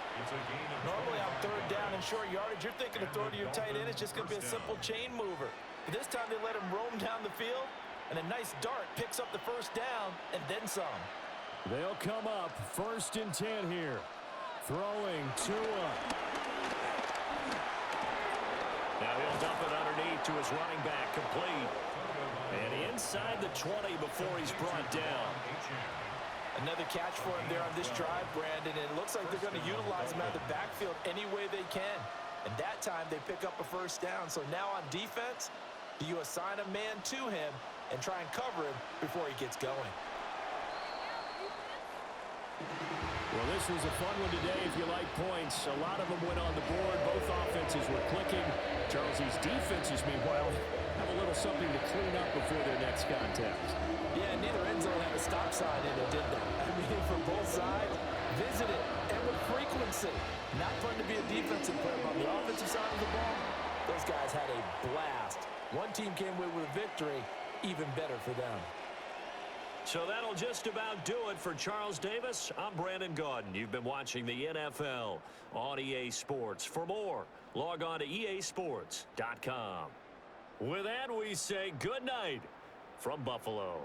Normally on third down and short yardage, you're thinking of throwing to your tight end. It's just going to be a simple chain mover. But this time they let him roam down the field, and a nice dart picks up the first down and then some. They'll come up first and 10 here. Throwing Tua. Now he'll dump it underneath to his running back, complete. And inside the 20 before he's brought down. Another catch for him there on this drive, Brandon. And it looks like they're going to utilize him out of the backfield any way they can. And that time they pick up a first down. So now on defense, do you assign a man to him and try and cover him before he gets going? Well, this was a fun one today if you like points. A lot of them went on the board. Both offenses were clicking. Charles's defenses, meanwhile, have a little something to clean up before their next contest. Yeah, neither end zone had a stop sign in it, did they? I mean, for both sides, visit it, and with frequency. Not fun to be a defensive player, but on the offensive side of the ball, those guys had a blast. One team came away with a victory, even better for them. So that'll just about do it for Charles Davis. I'm Brandon Gaudin. You've been watching the NFL on EA Sports. For more, log on to easports.com. With that, we say good night from Buffalo.